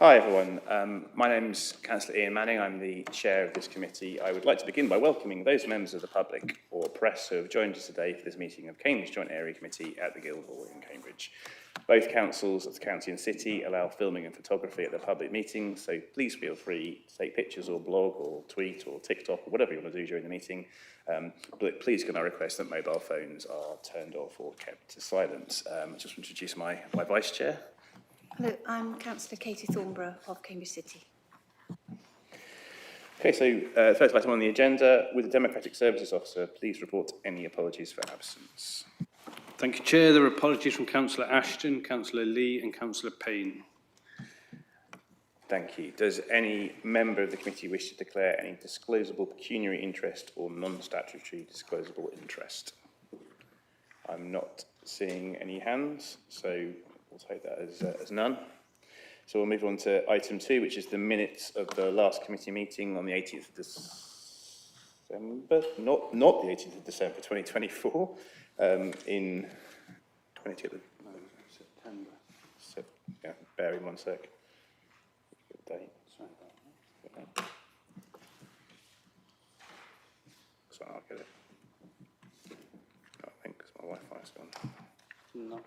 Hi everyone, my name's Councillor Ian Manning, I'm the chair of this committee. I would like to begin by welcoming those members of the public or press who have joined us today for this meeting of Cambridge Joint Area Committee at the Guildhall in Cambridge. Both councils of the county and city allow filming and photography at their public meetings, so please feel free to take pictures or blog or tweet or TikTok or whatever you want to do during the meeting. But please can I request that mobile phones are turned off or kept to silence. I just want to introduce my vice chair. Hello, I'm Councillor Katie Thornborough of Cambridge City. Okay, so first item on the agenda, with the Democratic Services Officer, please report any apologies for absence. Thank you, Chair. There are apologies from Councillor Ashton, Councillor Lee and Councillor Payne. Thank you. Does any member of the committee wish to declare any disclosable pecuniary interest or non-statutory disclosable interest? I'm not seeing any hands, so we'll take that as none. So we'll move on to item 2, which is the minutes of the last committee meeting on the 18th of December, not the 18th of December 2024, in 20th of September. So, yeah, bear in one sec. Date. So I'll get it. I think because my Wi-Fi's gone. No.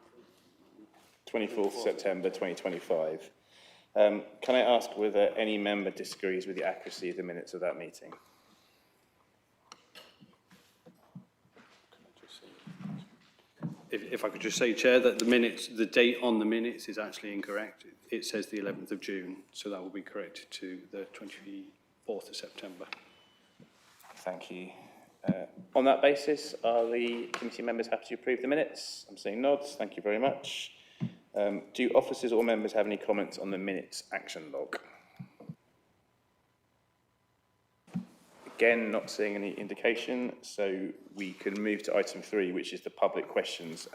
24th September 2025. Can I ask whether any member disagrees with the accuracy of the minutes of that meeting? If I could just say, Chair, that the date on the minutes is actually incorrect. It says the 11th of June, so that will be corrected to the 24th of September. Thank you. On that basis, are the committee members happy to approve the minutes? I'm seeing nods. Thank you very much. Do officers or members have any comments on the minutes action log? Again, not seeing any indication, so we can move to item 3, which is the public questions.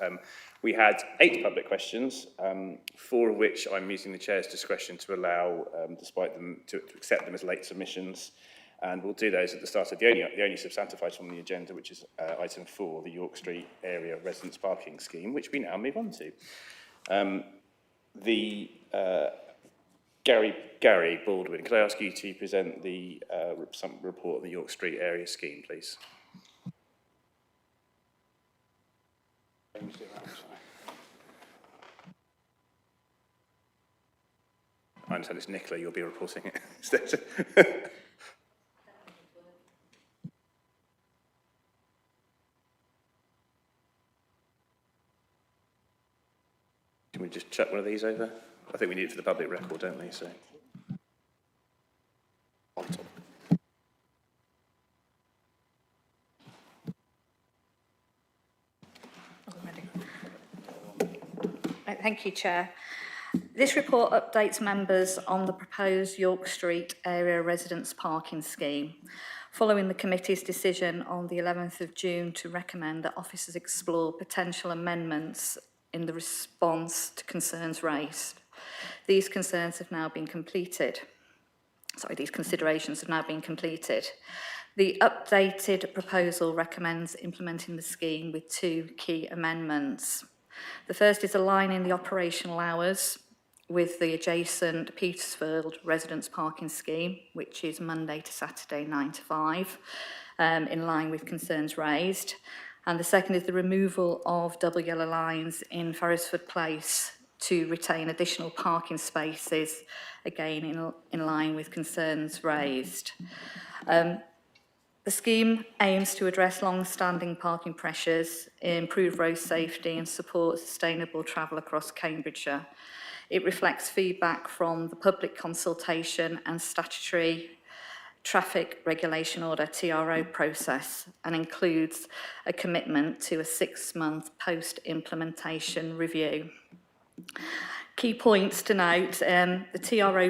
We had 8 public questions, 4 of which I'm using the chair's discretion to allow, despite them, to accept them as late submissions. And we'll do those at the start of the only substantive item on the agenda, which is item 4, the York Street Area Residence Parking Scheme, which we now move on to. Gary Baldwin, could I ask you to present the some report of the York Street Area Scheme, please? I understand it's Nicola, you'll be reporting it instead. Can we just chuck one of these over? I think we need it for the public record, don't we? So, on top. Thank you, Chair. This report updates members on the proposed York Street Area Residence Parking Scheme, following the committee's decision on the 11th of June to recommend that officers explore potential amendments in the response to concerns raised. These concerns have now been completed. These considerations have now been completed. The updated proposal recommends implementing the scheme with 2 key amendments. The first is aligning the operational hours with the adjacent Petersfield residence parking scheme, which is Monday to Saturday 9 to 5, in line with concerns raised. And the second is the removal of double yellow lines in Ferrisford Place to retain additional parking spaces, again in line with concerns raised. The scheme aims to address long-standing parking pressures, improve road safety and support sustainable travel across Cambridgeshire. It reflects feedback from the public consultation and statutory Traffic Regulation Order TRO process and includes a commitment to a 6-month post-implementation review. Key points to note, the TRO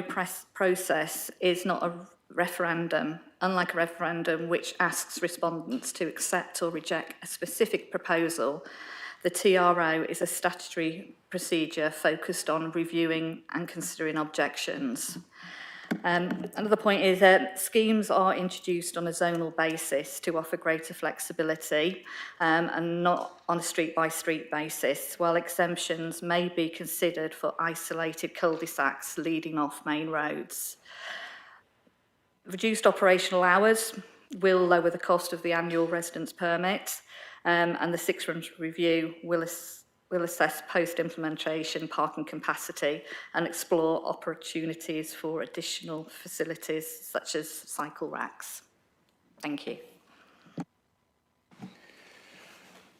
process is not a referendum. Unlike a referendum which asks respondents to accept or reject a specific proposal, the TRO is a statutory procedure focused on reviewing and considering objections. Another point is that schemes are introduced on a zonal basis to offer greater flexibility and not on a street-by-street basis, while exemptions may be considered for isolated cul-de-sacs leading off main roads. Reduced operational hours will lower the cost of the annual residence permit, and the six-month review will assess post-implementation parking capacity and explore opportunities for additional facilities such as cycle racks. Thank you.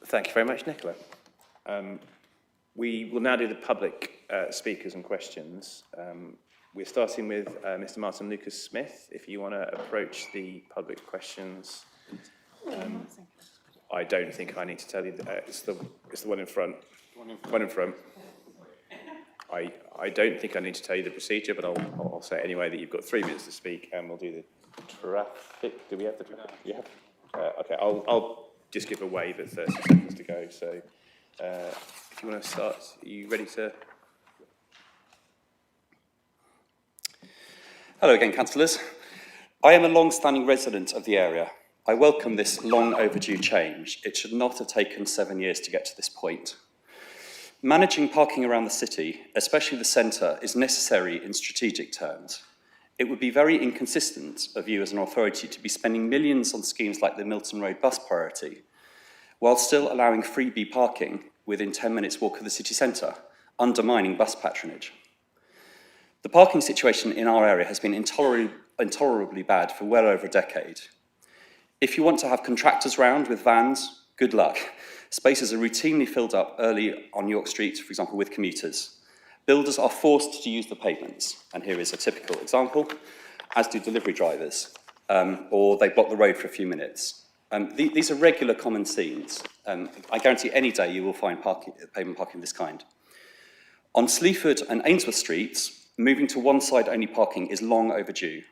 Thank you very much, Nicola. We will now do the public speakers and questions. We're starting with Mr. Martin Lucas-Smith. If you want to approach the public questions. I don't think I need to tell you that it's the one in front. One in front. I don't think I need to tell you the procedure, but I'll say anyway that you've got 3 minutes to speak, and we'll do the traffic. Do we have the traffic? You have. Okay. I'll just give a wave at 30 seconds to go. So, if you want to start, are you ready to? Hello again, councillors. I am a long-standing resident of the area. I welcome this long overdue change. It should not have taken 7 years to get to this point. Managing parking around the city, especially the centre, is necessary in strategic terms. It would be very inconsistent of you as an authority to be spending millions on schemes like the Milton Road bus priority, while still allowing freebie parking within 10 minutes walk of the city centre, undermining bus patronage. The parking situation in our area has been intolerably bad for well over a decade. If you want to have contractors round with vans, good luck. Spaces are routinely filled up early on York Street, for example, with commuters. Builders are forced to use the pavements, and here is a typical example, as do delivery drivers, or they block the road for a few minutes. These are regular common scenes. I guarantee any day you will find pavement parking of this kind. On Sleaford and Ainsworth Streets, moving to one-side only parking is long overdue.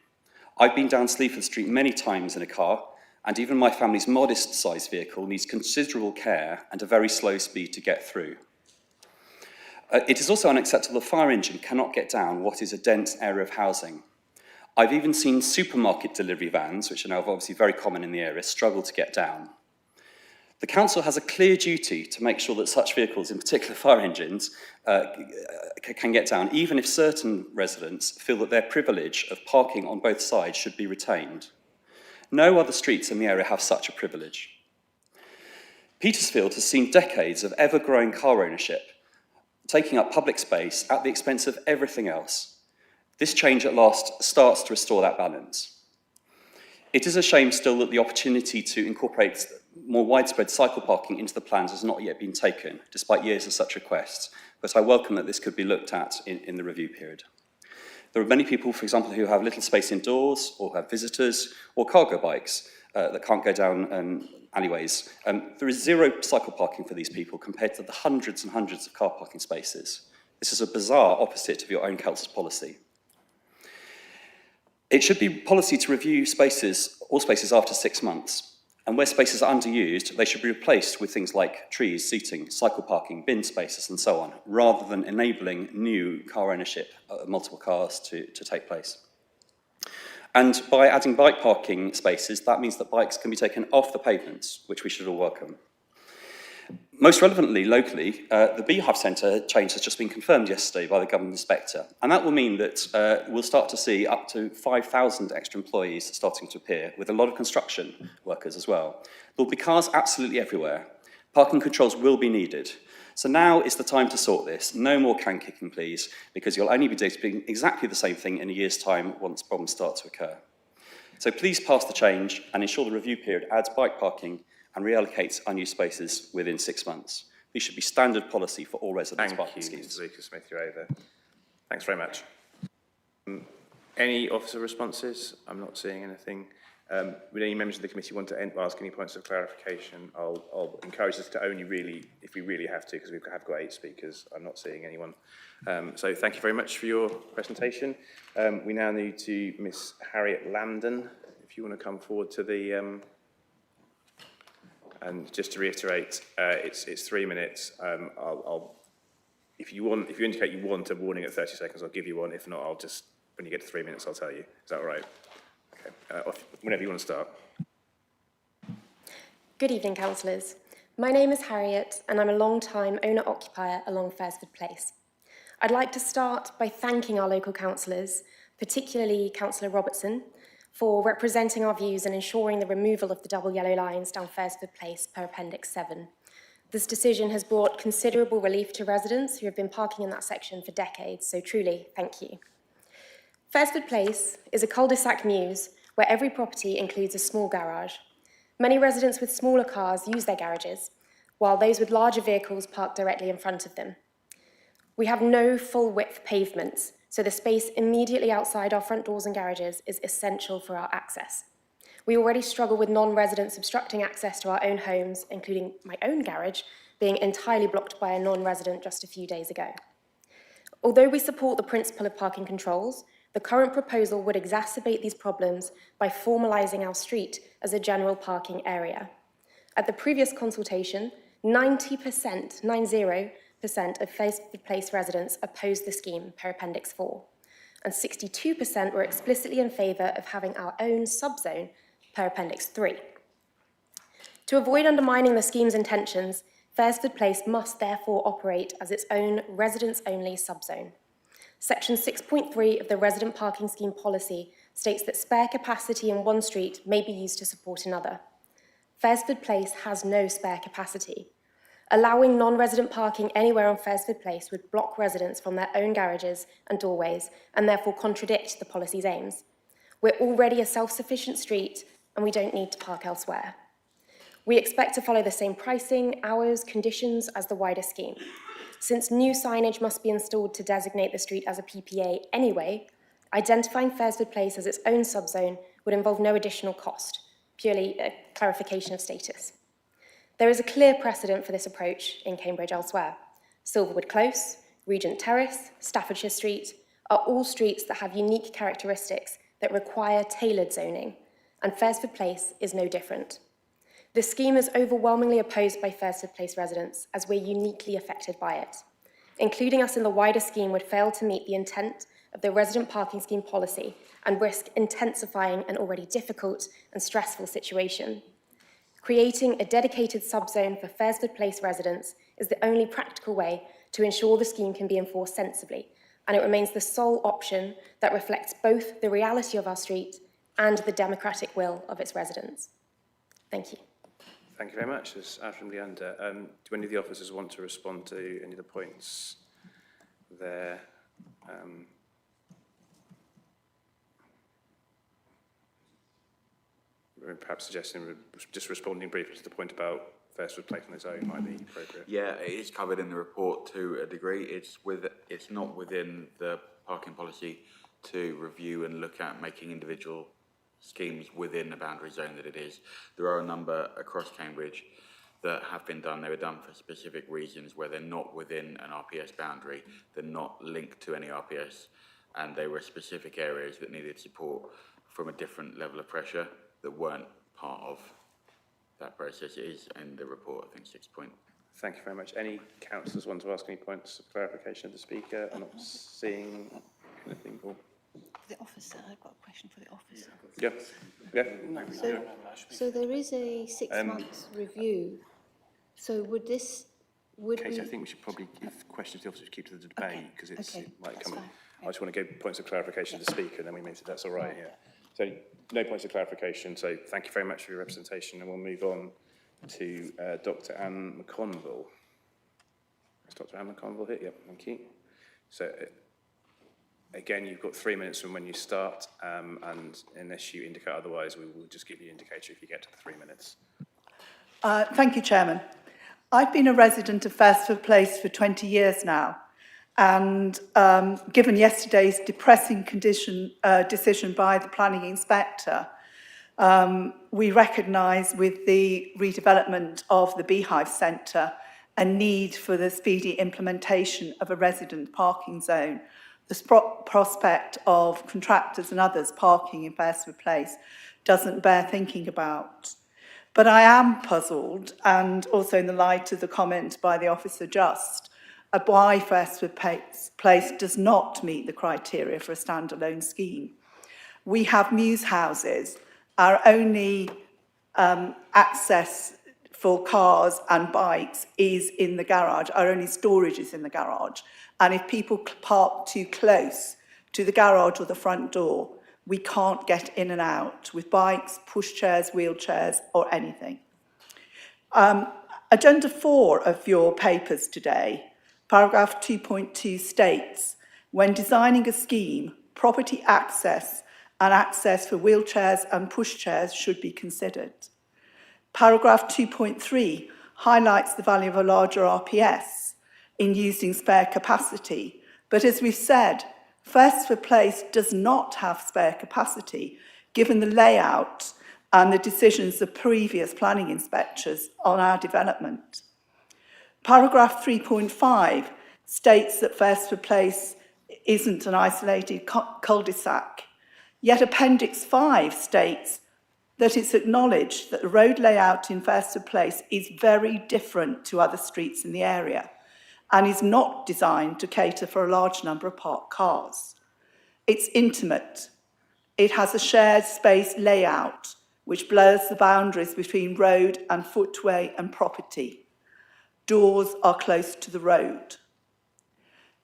I've been down Sleaford Street many times in a car, and even my family's modest-sized vehicle needs considerable care and a very slow speed to get through. It is also unacceptable a fire engine cannot get down what is a dense area of housing. I've even seen supermarket delivery vans, which are now obviously very common in the area, struggle to get down. The council has a clear duty to make sure that such vehicles, in particular fire engines, can get down, even if certain residents feel that their privilege of parking on both sides should be retained. No other streets in the area have such a privilege. Petersfield has seen decades of ever-growing car ownership, taking up public space at the expense of everything else. This change at last starts to restore that balance. It is a shame still that the opportunity to incorporate more widespread cycle parking into the plans has not yet been taken, despite years of such requests, but I welcome that this could be looked at in the review period. There are many people, for example, who have little space indoors, or have visitors, or cargo bikes that can't go down alleyways. There is zero cycle parking for these people compared to the hundreds and hundreds of car parking spaces. This is a bizarre opposite of your own council's policy. It should be policy to review all spaces after 6 months. And where spaces are underused, they should be replaced with things like trees, seating, cycle parking, bin spaces, and so on, rather than enabling new car ownership, multiple cars to take place. And by adding bike parking spaces, that means that bikes can be taken off the pavements, which we should all welcome. Most relevantly, locally, the Beehive Centre change has just been confirmed yesterday by the Government Inspector, and that will mean that we'll start to see up to 5,000 extra employees starting to appear, with a lot of construction workers as well. There will be cars absolutely everywhere. Parking controls will be needed. So now is the time to sort this. No more can kicking, please, because you'll only be doing exactly the same thing in a year's time once problems start to occur. So please pass the change and ensure the review period adds bike parking and reallocates unused spaces within 6 months. These should be standard policy for all residents' parking schemes. Thank you, Mr. Lucas-Smith, you're over. Thanks very much. Any officer responses? I'm not seeing anything. Would any members of the committee want to ask any points of clarification? I'll encourage us to only really, if we really have to, because we have got 8 speakers. I'm not seeing anyone. So thank you very much for your presentation. We now need to Miss Harriet Lambden, if you want to come forward to the... and just to reiterate, it's 3 minutes. If you indicate you want a warning at 30 seconds, I'll give you one. If not, I'll just when you get to 3 minutes, I'll tell you. Is that all right? Okay, whenever you want to start. Good evening, councillors. My name is Harriet, and I'm a long-time owner-occupier along Faresford Place. I'd like to start by thanking our local councillors, particularly Councillor Robertson, for representing our views and ensuring the removal of the double yellow lines down Faresford Place per Appendix 7. This decision has brought considerable relief to residents who have been parking in that section for decades, so truly, thank you. Faresford Place is a cul-de-sac mews where every property includes a small garage. Many residents with smaller cars use their garages, while those with larger vehicles park directly in front of them. We have no full-width pavements, so the space immediately outside our front doors and garages is essential for our access. We already struggle with non-residents obstructing access to our own homes, including my own garage, being entirely blocked by a non-resident just a few days ago. Although we support the principle of parking controls, the current proposal would exacerbate these problems by formalising our street as a general parking area. At the previous consultation, 90% of Faresford Place residents opposed the scheme per Appendix 4, and 62% were explicitly in favour of having our own subzone per Appendix 3. To avoid undermining the scheme's intentions, Faresford Place must therefore operate as its own residents-only subzone. Section 6.3 of the Resident Parking Scheme Policy states that spare capacity in one street may be used to support another. Faresford Place has no spare capacity. Allowing non-resident parking anywhere on Faresford Place would block residents from their own garages and doorways and therefore contradict the policy's aims. We're already a self-sufficient street and we don't need to park elsewhere. We expect to follow the same pricing, hours, conditions as the wider scheme. Since new signage must be installed to designate the street as a PPA anyway, identifying Faresford Place as its own subzone would involve no additional cost, purely a clarification of status. There is a clear precedent for this approach in Cambridge elsewhere. Silverwood Close, Regent Terrace, Staffordshire Street are all streets that have unique characteristics that require tailored zoning, and Faresford Place is no different. The scheme is overwhelmingly opposed by Faresford Place residents, as we're uniquely affected by it. Including us in the wider scheme would fail to meet the intent of the Resident Parking Scheme Policy and risk intensifying an already difficult and stressful situation. Creating a dedicated subzone for Faresford Place residents is the only practical way to ensure the scheme can be enforced sensibly, and it remains the sole option that reflects both the reality of our street and the democratic will of its residents. Thank you. Thank you very much. This is Ashram Leander. Do any of the officers want to respond to any of the points there? Perhaps suggesting just responding briefly to the point about Faresford Place on its own might be appropriate. Yeah, it is covered in the report to a degree. It's not within the parking policy to review and look at making individual schemes within the boundary zone that it is. There are a number across Cambridge that have been done. They were done for specific reasons where they're not within an RPS boundary, they're not linked to any RPS, and they were specific areas that needed support from a different level of pressure that weren't part of that process. It is in the report, I think 6 point. Thank you very much. Any councillors want to ask any points of clarification of the speaker? I'm not seeing anything. The officer, I've got a question for the officer. Yeah. So there is a 6 months review. So would Katie, we? I think we should probably give questions to the officers to keep to the debate because it might that's come. fine. I just want to give points of clarification to the speaker, and then we move to that's all right. Yeah. So no points of clarification. So thank you very much for your representation, and we'll move on to Dr. Anne McConville. Is Dr. Anne McConville here? Yep. Thank you. So. Again, you've got 3 minutes from when you start, and unless you indicate otherwise, we will just give you an indicator if you get to the 3 minutes. Thank you, Chairman. I've been a resident of Faresford Place for 20 years now, and given yesterday's depressing decision by the planning inspector, we recognise with the redevelopment of the Beehive Centre a need for the speedy implementation of a resident parking zone. The prospect of contractors and others parking in Faresford Place doesn't bear thinking about. But I am puzzled, and also in the light of the comment by the officer just, why Firstwood Place does not meet the criteria for a standalone scheme. We have Muse houses. Our only access for cars and bikes is in the garage. Our only storage is in the garage. And if people park too close to the garage or the front door, we can't get in and out with bikes, pushchairs, wheelchairs, or anything. Agenda 4 of your papers today, paragraph 2.2 states, when designing a scheme, property access and access for wheelchairs and pushchairs should be considered. Paragraph 2.3 highlights the value of a larger RPS in using spare capacity. But as we've said, Firstwood Place does not have spare capacity, given the layout and the decisions of previous planning inspectors on our development. Paragraph 3.5 states that Firstwood Place isn't an isolated cul-de-sac, yet Appendix 5 states that it's acknowledged that the road layout in Firstwood Place is very different to other streets in the area and is not designed to cater for a large number of parked cars. It's intimate. It has a shared space layout which blurs the boundaries between road and footway and property. Doors are close to the road.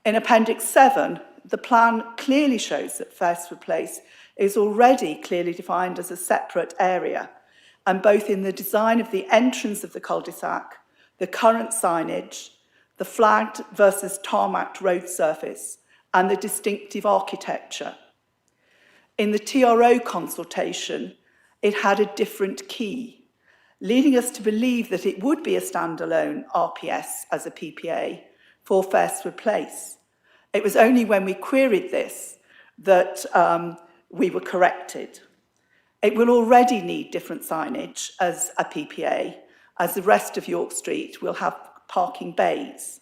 In Appendix 7, the plan clearly shows that Firstwood Place is already clearly defined as a separate area, and both in the design of the entrance of the cul-de-sac, the current signage, the flagged versus tarmacked road surface, and the distinctive architecture. In the TRO consultation, it had a different key, leading us to believe that it would be a standalone RPS as a PPA for Firstwood Place. It was only when we queried this that we were corrected. It will already need different signage as a PPA, as the rest of York Street will have parking bays.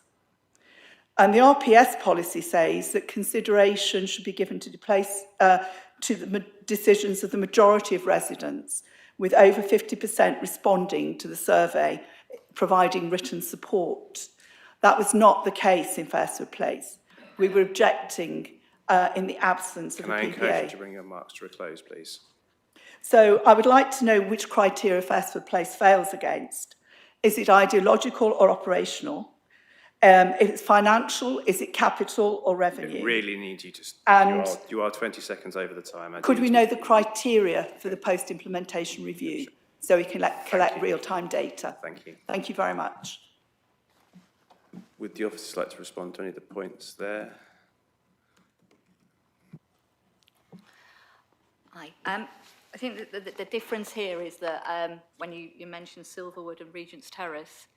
And the RPS policy says that consideration should be given to the decisions of the majority of residents, with over 50% responding to the survey, providing written support. That was not the case in Firstwood Place. We were objecting in the absence of a PPA. Can I encourage you to bring your remarks to a close, please? So I would like to know which criteria Firstwood Place fails against. Is it ideological or operational? If it's financial, is it capital or revenue? I really need you to... And you are 20 seconds over the time. could we know the criteria for the post-implementation review so we can collect real-time data? Thank you. Thank you very much. Would the officers like to respond to any of the points there? Hi. I think that the difference here is that when you mentioned Silverwood and Regent's Terrace,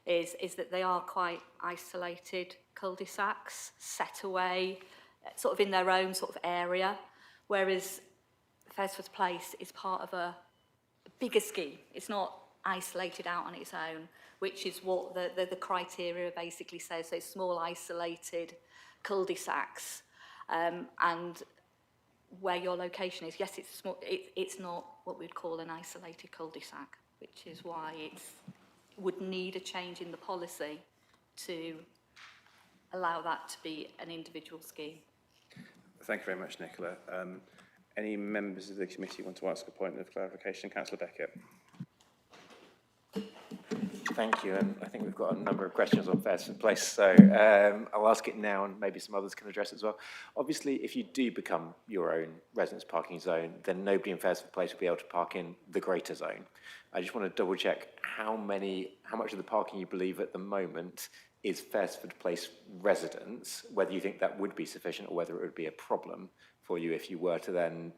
is that they are quite isolated cul-de-sacs, set away, sort of in their own sort of area, whereas Firstwood Place is part of a bigger scheme. It's not isolated out on its own, which is what the criteria basically says. So it's small, isolated cul-de-sacs, and where your location is, yes, it's small. It's not what we'd call an isolated cul-de-sac, which is why it would need a change in the policy to allow that to be an individual scheme. Thank you very much, Nicola. Any members of the committee want to ask a point of clarification? Councillor Beckett. Thank you, and I think we've got a number of questions on Firstwood Place, so I'll ask it now and maybe some others can address it as well. Obviously, if you do become your own residence parking zone, then nobody in Firstwood Place will be able to park in the greater zone. I just want to double check how much of the parking you believe at the moment is Firstwood Place residents, whether you think that would be sufficient or whether it would be a problem for you if you were to then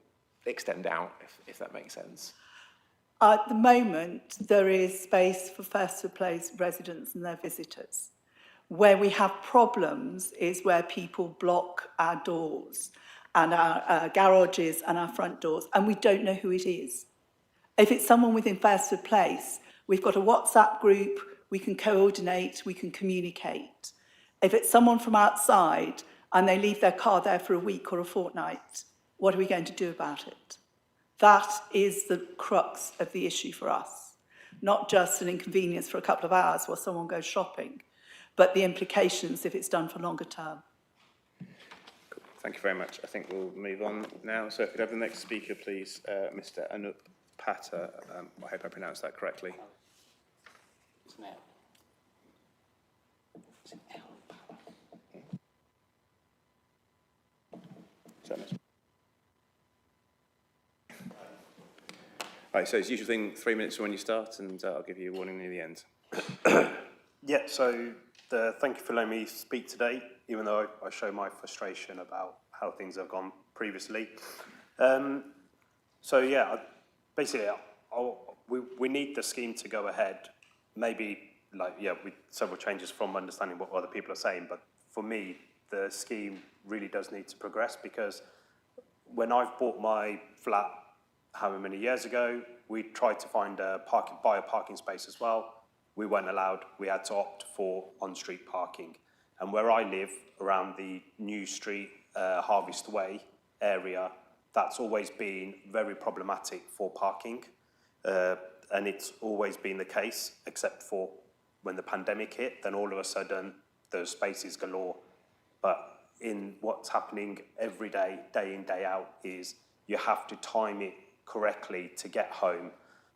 extend out, if that makes sense. At the moment, there is space for Firstwood Place residents and their visitors. Where we have problems is where people block our doors and our garages and our front doors, and we don't know who it is. If it's someone within Firstwood Place, we've got a WhatsApp group, we can coordinate, we can communicate. If it's someone from outside and they leave their car there for a week or a fortnight, what are we going to do about it? That is the crux of the issue for us. Not just an inconvenience for a couple of hours while someone goes shopping, but the implications if it's done for longer term. Thank you very much. I think we'll move on now. So if we could have the next speaker, please, Mr. Anup Patta. I hope I pronounced that correctly. Right, so it's usual thing, 3 minutes from when you start, and I'll give you a warning near the end. Yeah, so thank you for letting me speak today, even though I show my frustration about how things have gone previously. So yeah, basically, we need the scheme to go ahead. Maybe with several changes from understanding what other people are saying, but for me, the scheme really does need to progress, because when I've bought my flat however many years ago, we tried to find buy a parking space as well. We weren't allowed. We had to opt for on-street parking. And where I live, around the New Street, Harvest Way area, that's always been very problematic for parking. And it's always been the case, except for when the pandemic hit, then all of a sudden, there's spaces galore. But in what's happening every day, day in, day out, is you have to time it correctly to get home,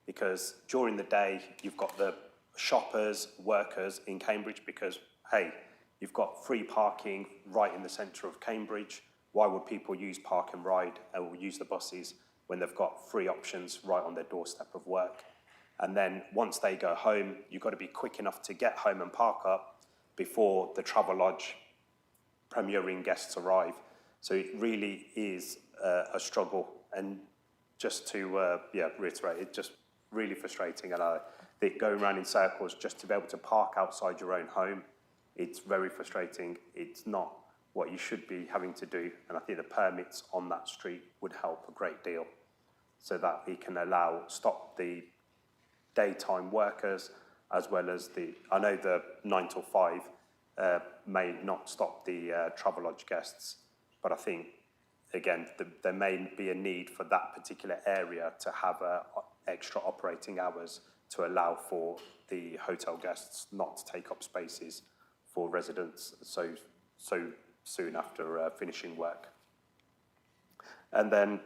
because during the day you've got the shoppers, workers in Cambridge, because hey, you've got free parking right in the centre of Cambridge. Why would people use Park and Ride and use the buses when they've got free options right on their doorstep of work? And then once they go home, you've got to be quick enough to get home and park up before the Travelodge premiering guests arrive. So it really is a struggle. And just to reiterate, it's just really frustrating, and I think going around in circles just to be able to park outside your own home, it's very frustrating. It's not what you should be having to do, and I think the permits on that street would help a great deal, so that it can stop the daytime workers, as well as I know the 9 till 5 may not stop the Travelodge guests, but I think again, there may be a need for that particular area to have extra operating hours to allow for the hotel guests not to take up spaces for residents so soon after finishing work. And then,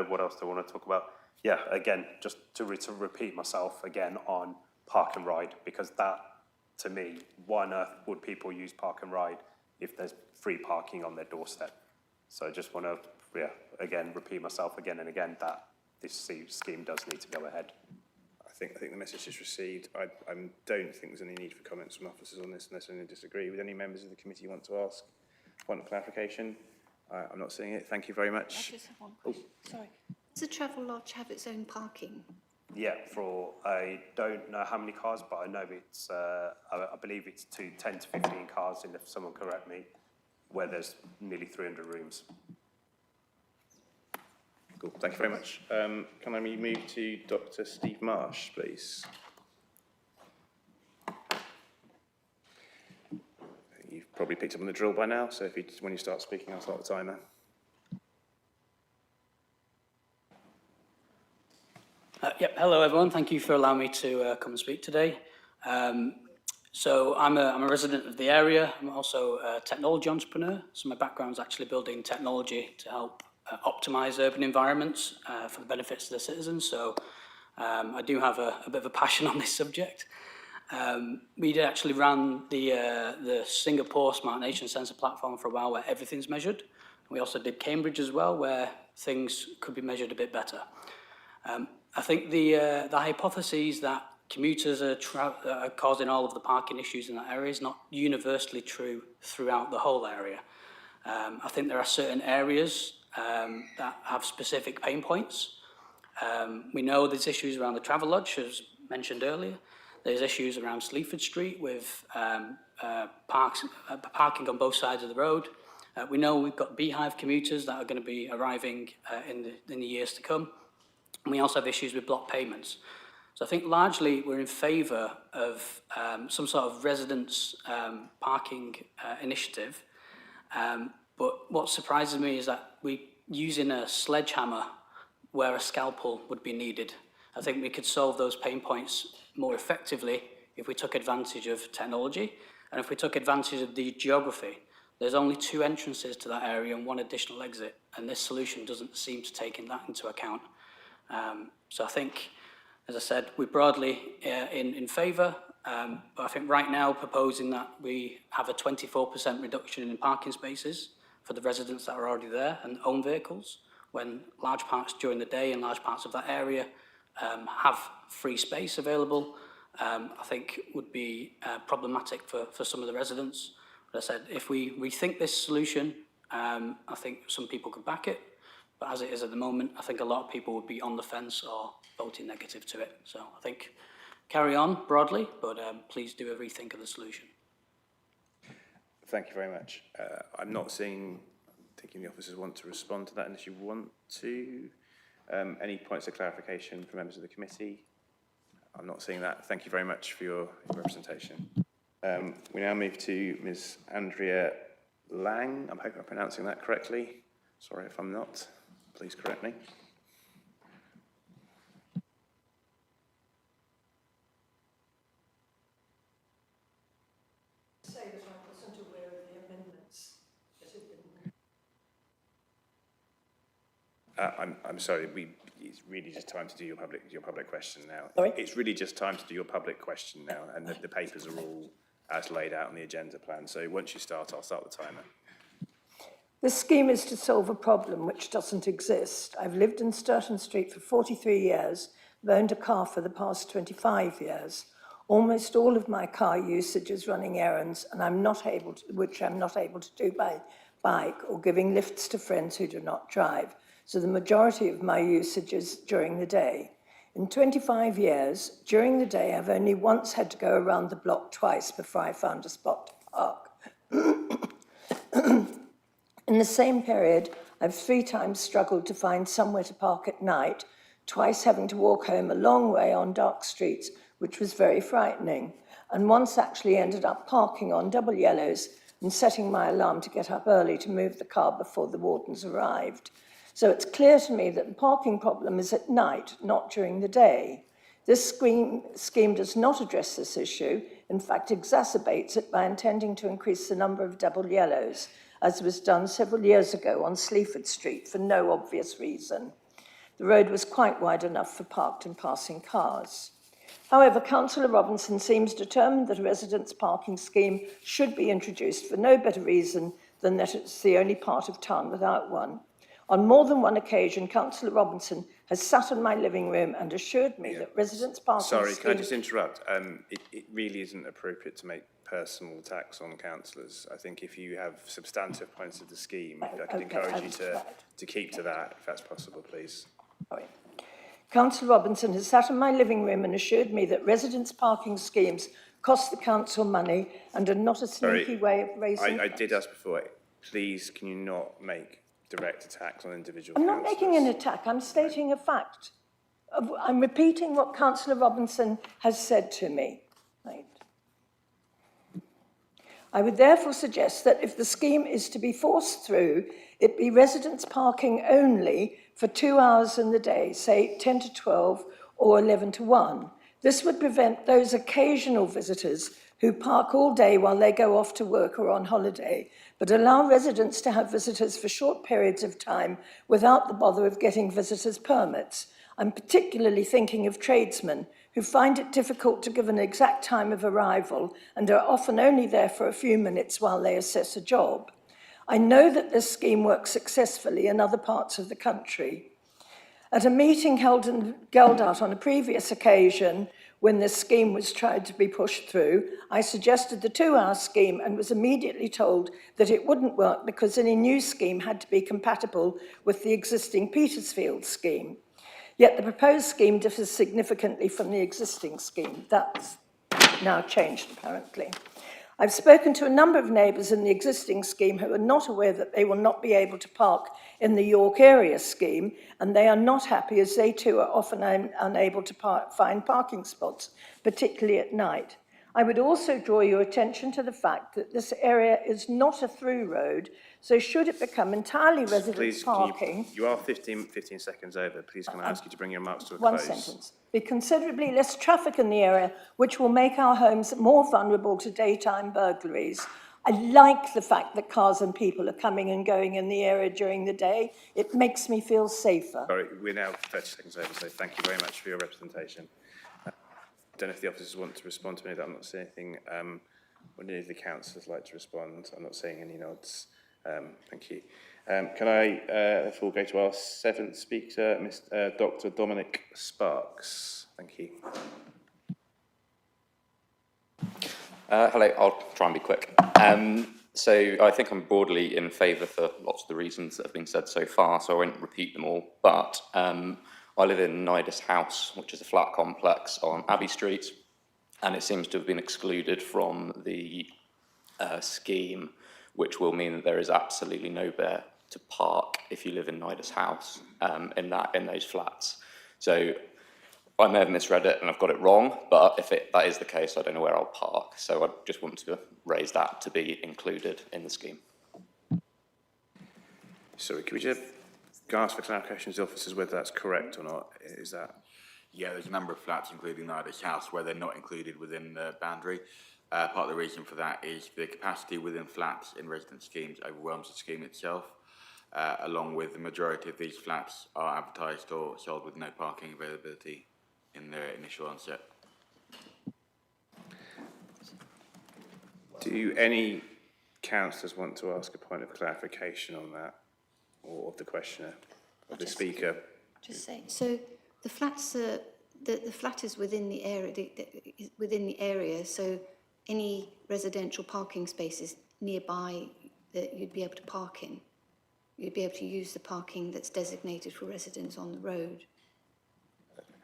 what else do I want to talk about? Yeah, again, just to repeat myself again on Park and Ride, because that, to me, why on earth would people use Park and Ride if there's free parking on their doorstep? So I just want to, again, repeat myself again and again that this scheme does need to go ahead. I think the message is received. I don't think there's any need for comments from officers on this unless any disagree. Would any members of the committee want to want clarification? I'm not seeing it. Thank you very much. I just have one question. Sorry. Does the Travelodge have its own parking? Yeah, I don't know how many cars, but I know it's, I believe it's 10 to 15 cars, and if someone correct me, where there's nearly 300 rooms. Cool, thank you very much. Can I move to Dr. Steve Marsh, please? You've probably picked up on the drill by now, so when you start speaking, I'll start the timer. Hello everyone, thank you for allowing me to come and speak today. So I'm a resident of the area. I'm also a technology entrepreneur. So my background is actually building technology to help optimize urban environments for the benefits of the citizens. So I do have a bit of a passion on this subject. We did actually run the Singapore Smart Nation Sensor platform for a while, where everything's measured. We also did Cambridge as well, where things could be measured a bit better. I think the hypothesis that commuters are causing all of the parking issues in that area is not universally true throughout the whole area. I think there are certain areas that have specific pain points. We know there's issues around the Travelodge, as mentioned earlier. There's issues around Sleaford Street with parking on both sides of the road. We know we've got Beehive commuters that are going to be arriving in the years to come. And we also have issues with block payments. So I think largely we're in favour of some sort of residents parking initiative. But what surprises me is that we're using a sledgehammer where a scalpel would be needed. I think we could solve those pain points more effectively if we took advantage of technology and if we took advantage of the geography. There's only 2 entrances to that area and 1 additional exit, and this solution doesn't seem to take that into account. So I think, as I said, we're broadly in favour, but I think right now proposing that we have a 24% reduction in parking spaces for the residents that are already there and own vehicles, when large parts during the day and large parts of that area have free space available, I think would be problematic for some of the residents. But I said, if we rethink this solution, I think some people could back it, but as it is at the moment, I think a lot of people would be on the fence or voting negative to it. So I think carry on broadly, but please do a rethink of the solution. Thank you very much. I'm not thinking the officers want to respond to that unless you want to. Any points of clarification from members of the committee? I'm not seeing that. Thank you very much for your representation. We now move to Ms. Andrea Lang. I hope I'm pronouncing that correctly. Sorry if I'm not. Please correct me. Say that I wasn't aware of the amendments that had been. I'm sorry. It's really just time to do your public question now. Sorry? It's really just time to do your public question now, and the papers are all as laid out on the agenda plan. So once you start, I'll start the timer. This scheme is to solve a problem which doesn't exist. I've lived in Sturton Street for 43 years. I've owned a car for the past 25 years. Almost all of my car usage is running errands, and I'm not able to do by bike or giving lifts to friends who do not drive. So the majority of my usage is during the day. In 25 years, during the day, I've only once had to go around the block twice before I found a spot to park. In the same period, I've 3 times struggled to find somewhere to park at night, twice having to walk home a long way on dark streets, which was very frightening, and once actually ended up parking on double yellows and setting my alarm to get up early to move the car before the wardens arrived. So it's clear to me that the parking problem is at night, not during the day. This scheme does not address this issue, in fact exacerbates it by intending to increase the number of double yellows, as was done several years ago on Sleaford Street for no obvious reason. The road was quite wide enough for parked and passing cars. However, Councillor Robinson seems determined that a residents' parking scheme should be introduced for no better reason than that it's the only part of town without one. On more than one occasion, Councillor Robinson has sat in my living room and assured me that residents' parking Sorry, scheme... can I just interrupt? It really isn't appropriate to make personal attacks on councillors. I think if you have substantive points of the scheme, I could encourage you to keep to that, if that's possible, please. Sorry. Councillor Robinson has sat in my living room and assured me that residents' parking schemes cost the council money and are not a sneaky way of raising... I did ask before, please can you not make direct attacks on individual I'm councillors? not making an attack, I'm stating a fact. I'm repeating what Councillor Robinson has said to me. Right. I would therefore suggest that if the scheme is to be forced through, it be residents parking only for 2 hours in the day, say 10 to 12 or 11 to 1. This would prevent those occasional visitors who park all day while they go off to work or on holiday, but allow residents to have visitors for short periods of time without the bother of getting visitors' permits. I'm particularly thinking of tradesmen who find it difficult to give an exact time of arrival and are often only there for a few minutes while they assess a job. I know that this scheme works successfully in other parts of the country. At a meeting held in Geldart on a previous occasion, when this scheme was tried to be pushed through, I suggested the 2-hour scheme and was immediately told that it wouldn't work because any new scheme had to be compatible with the existing Petersfield scheme. Yet the proposed scheme differs significantly from the existing scheme. That's now changed, apparently. I've spoken to a number of neighbours in the existing scheme who are not aware that they will not be able to park in the York area scheme, and they are not happy as they too are often unable to find parking spots, particularly at night. I would also draw your attention to the fact that this area is not a through road, so should it become entirely residence Please, parking, you are 15 seconds over. Please can I ask you to bring your remarks to a one close? sentence, be considerably less traffic in the area, which will make our homes more vulnerable to daytime burglaries. I like the fact that cars and people are coming and going in the area during the day. It makes me feel safer. Sorry, we're now 30 seconds over, so thank you very much for your representation. I don't know if the officers want to respond to any of that. I'm not seeing anything. Would any of the councillors like to respond? I'm not seeing any nods. Thank you. Can I therefore go to our seventh speaker, Dr. Dominic Sparks? Thank you. Hello, I'll try and be quick. So I think I'm broadly in favour for lots of the reasons that have been said so far, so I won't repeat them all. But I live in Nidus House, which is a flat complex on Abbey Street, and it seems to have been excluded from the scheme, which will mean that there is absolutely nowhere to park if you live in Nidus House in those flats. So I may have misread it and I've got it wrong, but if that is the case, I don't know where I'll park. So I just want to raise that to be included in the scheme. Sorry, can we just ask for clarification to the officers whether that's correct or not? Is that? Yeah, there's a number of flats, including Nidus House, where they're not included within the boundary. Part of the reason for that is the capacity within flats in resident schemes overwhelms the scheme itself, along with the majority of these flats are advertised or sold with no parking availability in their initial onset. Do any councillors want to ask a point of clarification on that, or of the questioner, of the speaker? Just saying, so the flats are, the flat is within the area, so any residential parking spaces nearby that you'd be able to park in, you'd be able to use the parking that's designated for residents on the road.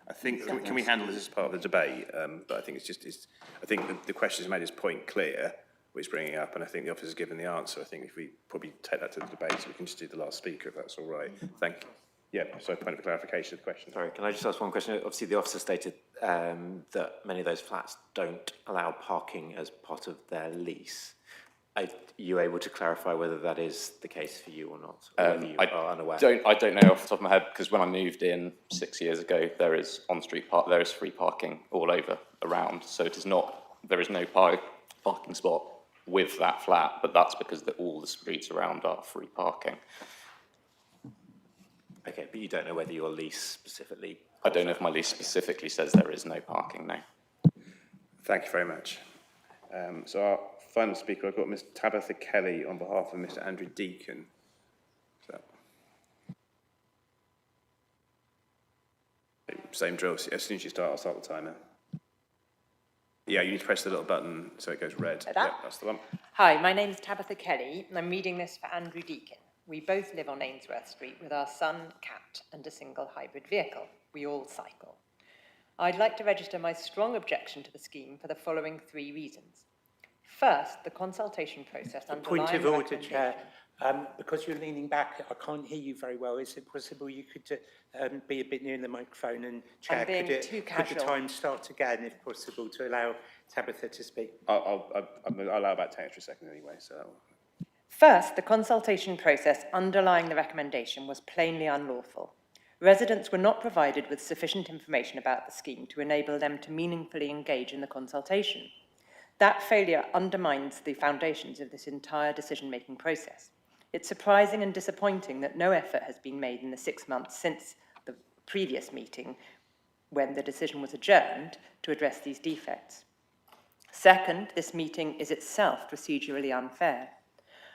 I think, can we handle this as part of the debate? But I think I think the question's made his point clear, which is bringing it up, and I think the officer's given the answer. I think if we probably take that to the debate, so we can just do the last speaker, if that's all right. Thank you. Yeah, so point of clarification of the question. Sorry, can I just ask one question? Obviously, the officer stated that many of those flats don't allow parking as part of their lease. Are you able to clarify whether that is the case for you or not? Or whether you are unaware? I don't know off the top of my head, because when I moved in 6 years ago, there is there is free parking all over around. So it is not, there is no parking spot with that flat, but that's because all the streets around are free parking. Okay, but you don't know whether your lease specifically... I don't know if my lease specifically says there is no parking, no. Thank you very much. So our final speaker, I've got Ms. Tabitha Kelly on behalf of Mr. Andrew Deacon. Same drill. As soon as you start, I'll start the timer. Yeah, you need to press the little button so it goes red. Like that? Yeah, that's the one. Hi, my name's Tabitha Kelly, and I'm reading this for Andrew Deacon. We both live on Ainsworth Street with our son, cat, and a single hybrid vehicle. We all cycle. I'd like to register my strong objection to the scheme for the following 3 reasons. First, the consultation process underlying Point of order, Chair. Because you're leaning back, I can't hear you very well. Is it possible you could be a bit near the microphone? And Chair, could the time start again, if possible, to allow Tabitha to speak? I'll allow about 10 extra seconds anyway. So. First, the consultation process underlying the recommendation was plainly unlawful. Residents were not provided with sufficient information about the scheme to enable them to meaningfully engage in the consultation. That failure undermines the foundations of this entire decision-making process. It's surprising and disappointing that no effort has been made in the 6 months since the previous meeting, when the decision was adjourned, to address these defects. Second, this meeting is itself procedurally unfair.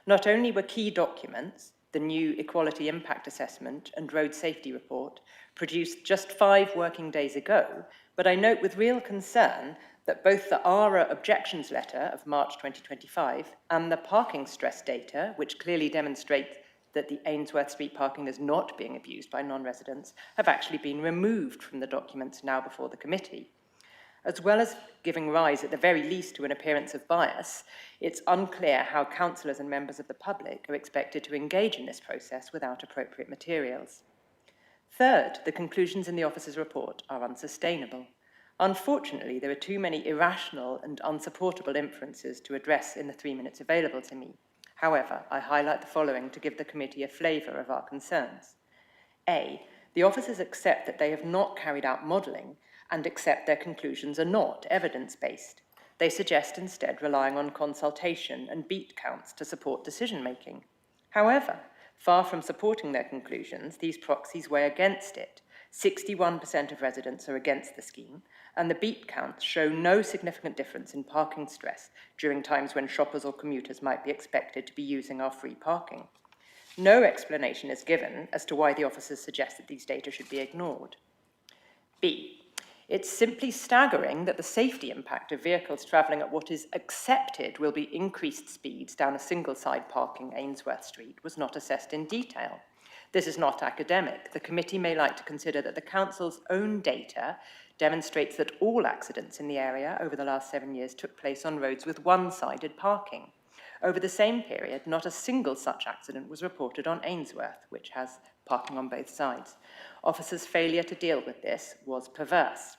Not only were key documents, the new Equality Impact Assessment and Road Safety Report, produced just 5 working days ago, but I note with real concern that both the ARA objections letter of March 2025 and the parking stress data, which clearly demonstrate that the Ainsworth Street parking is not being abused by non-residents, have actually been removed from the documents now before the committee. As well as giving rise, at the very least, to an appearance of bias, it's unclear how councillors and members of the public are expected to engage in this process without appropriate materials. Third, the conclusions in the officer's report are unsustainable. Unfortunately, there are too many irrational and unsupportable inferences to address in the 3 minutes available to me. However, I highlight the following to give the committee a flavour of our concerns. A, the officers accept that they have not carried out modelling and accept their conclusions are not evidence-based. They suggest instead relying on consultation and beat counts to support decision-making. However, far from supporting their conclusions, these proxies weigh against it. 61% of residents are against the scheme, and the beat counts show no significant difference in parking stress during times when shoppers or commuters might be expected to be using our free parking. No explanation is given as to why the officers suggest that these data should be ignored. B, it's simply staggering that the safety impact of vehicles travelling at what is accepted will be increased speeds down a single-side parking Ainsworth Street was not assessed in detail. This is not academic. The committee may like to consider that the council's own data demonstrates that all accidents in the area over the last 7 years took place on roads with one-sided parking. Over the same period, not a single such accident was reported on Ainsworth, which has parking on both sides. Officers' failure to deal with this was perverse.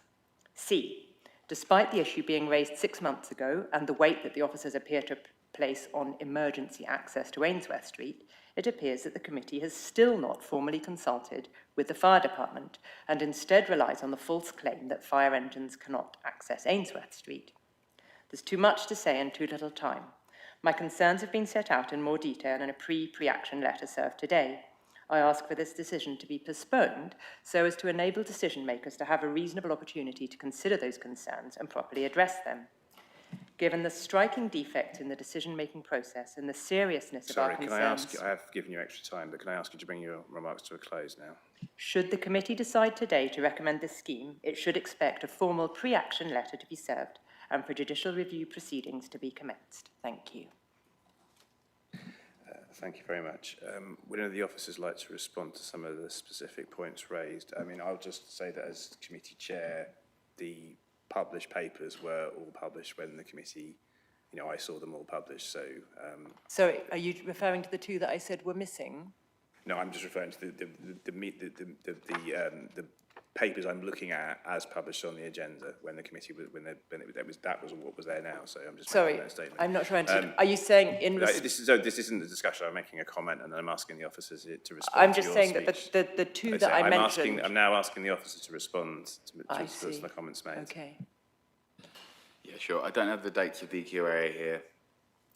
C, despite the issue being raised 6 months ago and the weight that the officers appear to place on emergency access to Ainsworth Street, it appears that the committee has still not formally consulted with the fire department and instead relies on the false claim that fire engines cannot access Ainsworth Street. There's too much to say and too little time. My concerns have been set out in more detail in a pre-action letter served today. I ask for this decision to be postponed so as to enable decision makers to have a reasonable opportunity to consider those concerns and properly address them. Given the striking defects in the decision-making process and the seriousness of our concerns... Sorry, can I ask you, I have given you extra time, but can I ask you to bring your remarks to a close now? Should the committee decide today to recommend this scheme, it should expect a formal pre-action letter to be served and for judicial review proceedings to be commenced. Thank you. Thank you very much. Would any of the officers like to respond to some of the specific points raised? I mean, I'll just say that as committee chair, the published papers were all published when the committee, you know, I saw them all published, so... Sorry, are you referring to the two that I said were missing? No, I'm just referring to the papers I'm looking at as published on the agenda when the committee was, that was what was there now, so I'm just making that statement. I'm not trying to... are you saying in... this isn't the discussion, I'm making a comment and I'm asking the officers to respond I'm just saying that the two that I mentioned... I'm now asking the officers to respond to the comments made. Okay. Yeah, sure. I don't have the dates of the EQA here,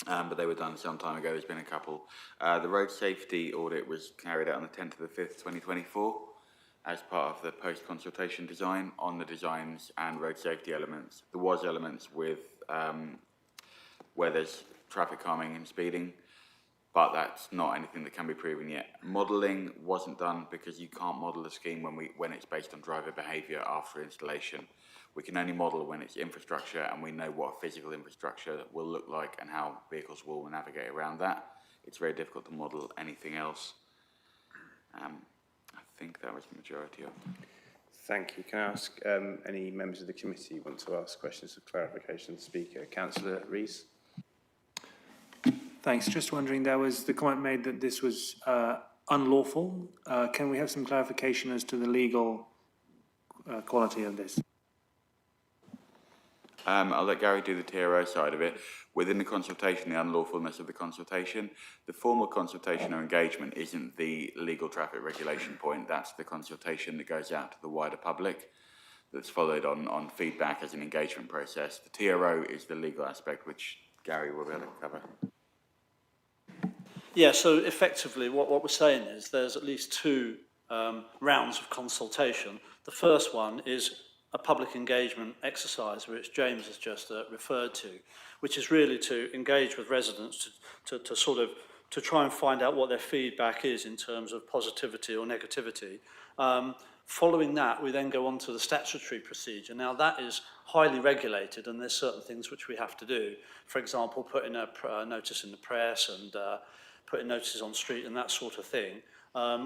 but they were done some time ago. There's been a couple. The road safety audit was carried out on the 10th of the 5th, 2024, as part of the post-consultation design on the designs and road safety elements. There was elements with where there's traffic calming and speeding, but that's not anything that can be proven yet. Modelling wasn't done because you can't model a scheme when it's based on driver behaviour after installation. We can only model when it's infrastructure and we know what a physical infrastructure will look like and how vehicles will navigate around that. It's very difficult to model anything else. I think that was the majority of them. Thank you. Can I ask any members of the committee who want to ask questions of clarification to the speaker? Councillor Rees. Thanks. Just wondering, there was the comment made that this was unlawful. Can we have some clarification as to the legal quality of this? I'll let Gary do the TRO side of it. Within the consultation, the unlawfulness of the consultation, the formal consultation or engagement isn't the legal traffic regulation point. That's the consultation that goes out to the wider public that's followed on feedback as an engagement process. The TRO is the legal aspect, which Gary will be able to cover. Yeah, so effectively what we're saying is there's at least two rounds of consultation. The first one is a public engagement exercise, which James has just referred to, which is really to engage with residents to try and find out what their feedback is in terms of positivity or negativity. Following that, we then go on to the statutory procedure. Now, that is highly regulated, and there's certain things which we have to do. For example, putting a notice in the press and putting notices on street and that sort of thing.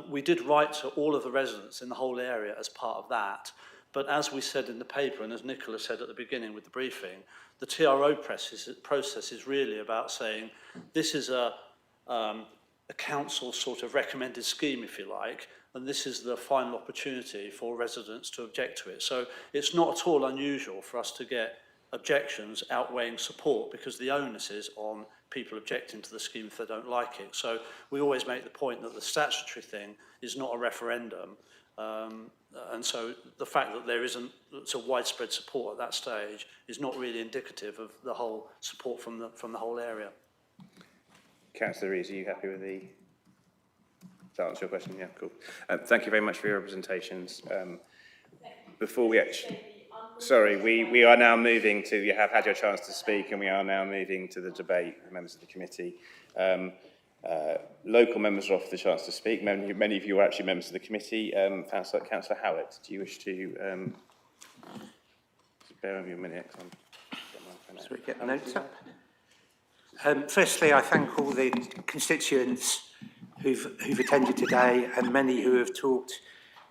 We did write to all of the residents in the whole area as part of that. But as we said in the paper, and as Nicola said at the beginning with the briefing, the TRO process is really about saying this is a council sort of recommended scheme, if you like, and this is the final opportunity for residents to object to it. So it's not at all unusual for us to get objections outweighing support, because the onus is on people objecting to the scheme if they don't like it. So we always make the point that the statutory thing is not a referendum, and so the fact that there isn't sort of widespread support at that stage is not really indicative of the whole support from the whole area. Councillor Rees, are you happy with the... Does that answer your question? Yeah, cool. Thank you very much for your representations. Before we actually... Sorry, we are now moving to... You have had your chance to speak, and we are now moving to the debate with members of the committee. Local members are offered the chance to speak. Many of you are actually members of the committee. Councillor Howett, do you wish to... bear with me a minute. Shall we get the notes up? Firstly, I thank all the constituents who've attended today, and many who have talked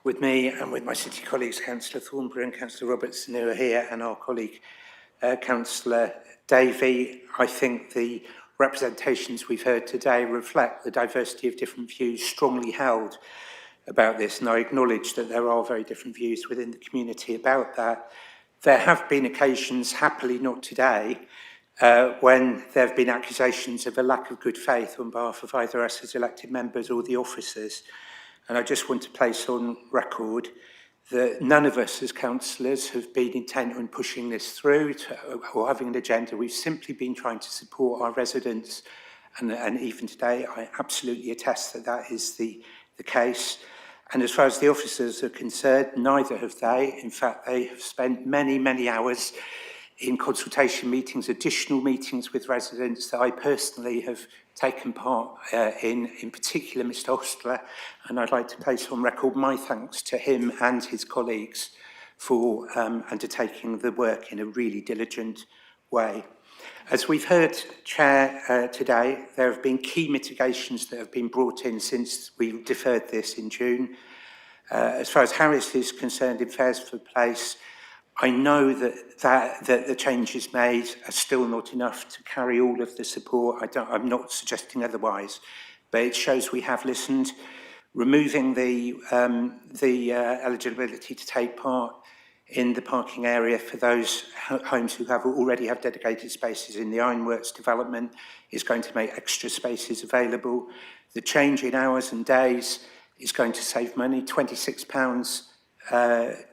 with me and with my city colleagues, Councillor Thornbury and Councillor Robertson, who are here, and our colleague, Councillor Davey. I think the representations we've heard today reflect the diversity of different views strongly held about this, and I acknowledge that there are very different views within the community about that. There have been occasions, happily not today, when there have been accusations of a lack of good faith on behalf of either us as elected members or the officers. And I just want to place on record that none of us as councillors have been intent on pushing this through or having an agenda. We've simply been trying to support our residents, and even today I absolutely attest that that is the case. And as far as the officers are concerned, neither have they. In fact, they have spent many, many hours in consultation meetings, additional meetings with residents that I personally have taken part in particular Mr. Hostler, and I'd like to place on record my thanks to him and his colleagues for undertaking the work in a really diligent way. As we've heard, Chair, today, there have been key mitigations that have been brought in since we deferred this in June. As far as Harris is concerned in Faresford Place, I know that the changes made are still not enough to carry all of the support. I'm not suggesting otherwise, but it shows we have listened. Removing the eligibility to take part in the parking area for those homes who already have dedicated spaces in the Ironworks development is going to make extra spaces available. The change in hours and days is going to save money, £26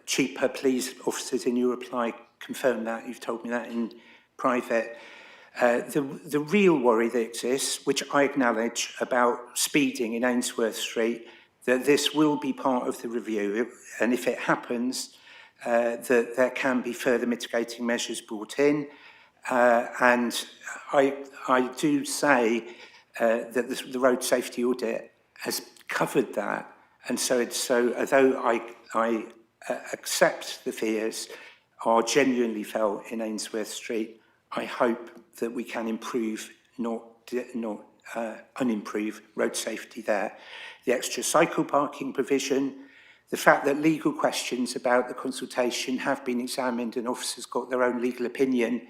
cheaper. Please, officers, in your reply, confirm that. You've told me that in private. The real worry that exists, which I acknowledge, about speeding in Ainsworth Street, that this will be part of the review, and if it happens, that there can be further mitigating measures brought in. And I do say that the road safety audit has covered that, and so although I accept the fears are genuinely felt in Ainsworth Street, I hope that we can improve, not unimprove road safety there. The extra cycle parking provision, the fact that legal questions about the consultation have been examined and officers got their own legal opinion,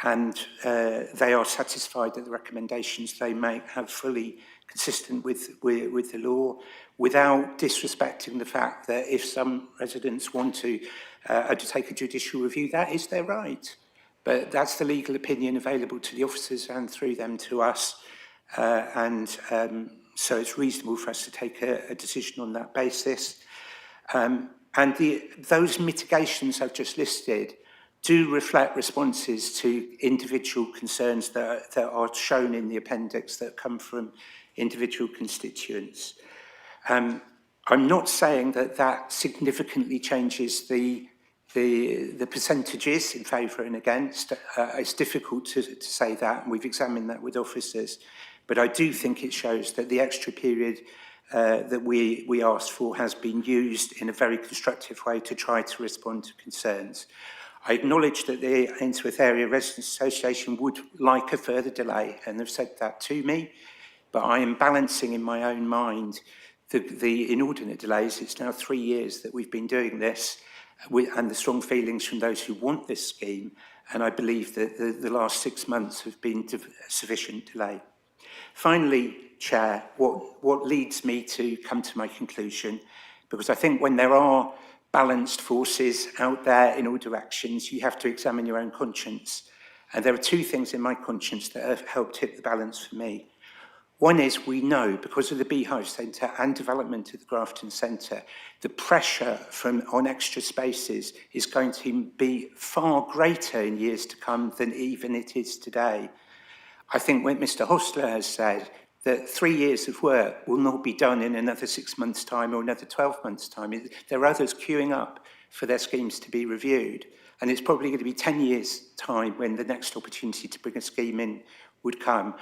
and they are satisfied that the recommendations they make have fully consistent with the law, without disrespecting the fact that if some residents want to undertake a judicial review, that is their right. But that's the legal opinion available to the officers and through them to us. So it's reasonable for us to take a decision on that basis. Those mitigations I've just listed do reflect responses to individual concerns that are shown in the appendix that come from individual constituents. I'm not saying that significantly changes the percentages in favour and against. It's difficult to say that, and we've examined that with officers. But I do think it shows that the extra period that we asked for has been used in a very constructive way to try to respond to concerns. I acknowledge that the Ainsworth Area Residents Association would like a further delay, and they've said that to me, but I am balancing in my own mind the inordinate delays. It's now 3 years that we've been doing this, and the strong feelings from those who want this scheme, and I believe that the last 6 months have been sufficient delay. Finally, Chair, what leads me to come to my conclusion, because I think when there are balanced forces out there in all directions, you have to examine your own conscience. And there are two things in my conscience that have helped tip the balance for me. One is we know, because of the Beehive Centre and development of the Grafton Centre, the pressure on extra spaces is going to be far greater in years to come than even it is today. I think what Mr Hostler has said, that 3 years of work will not be done in another 6 months' time or another 12 months' time. There are others queuing up for their schemes to be reviewed. And it's probably going to be 10 years' time when the next opportunity to bring a scheme in would come.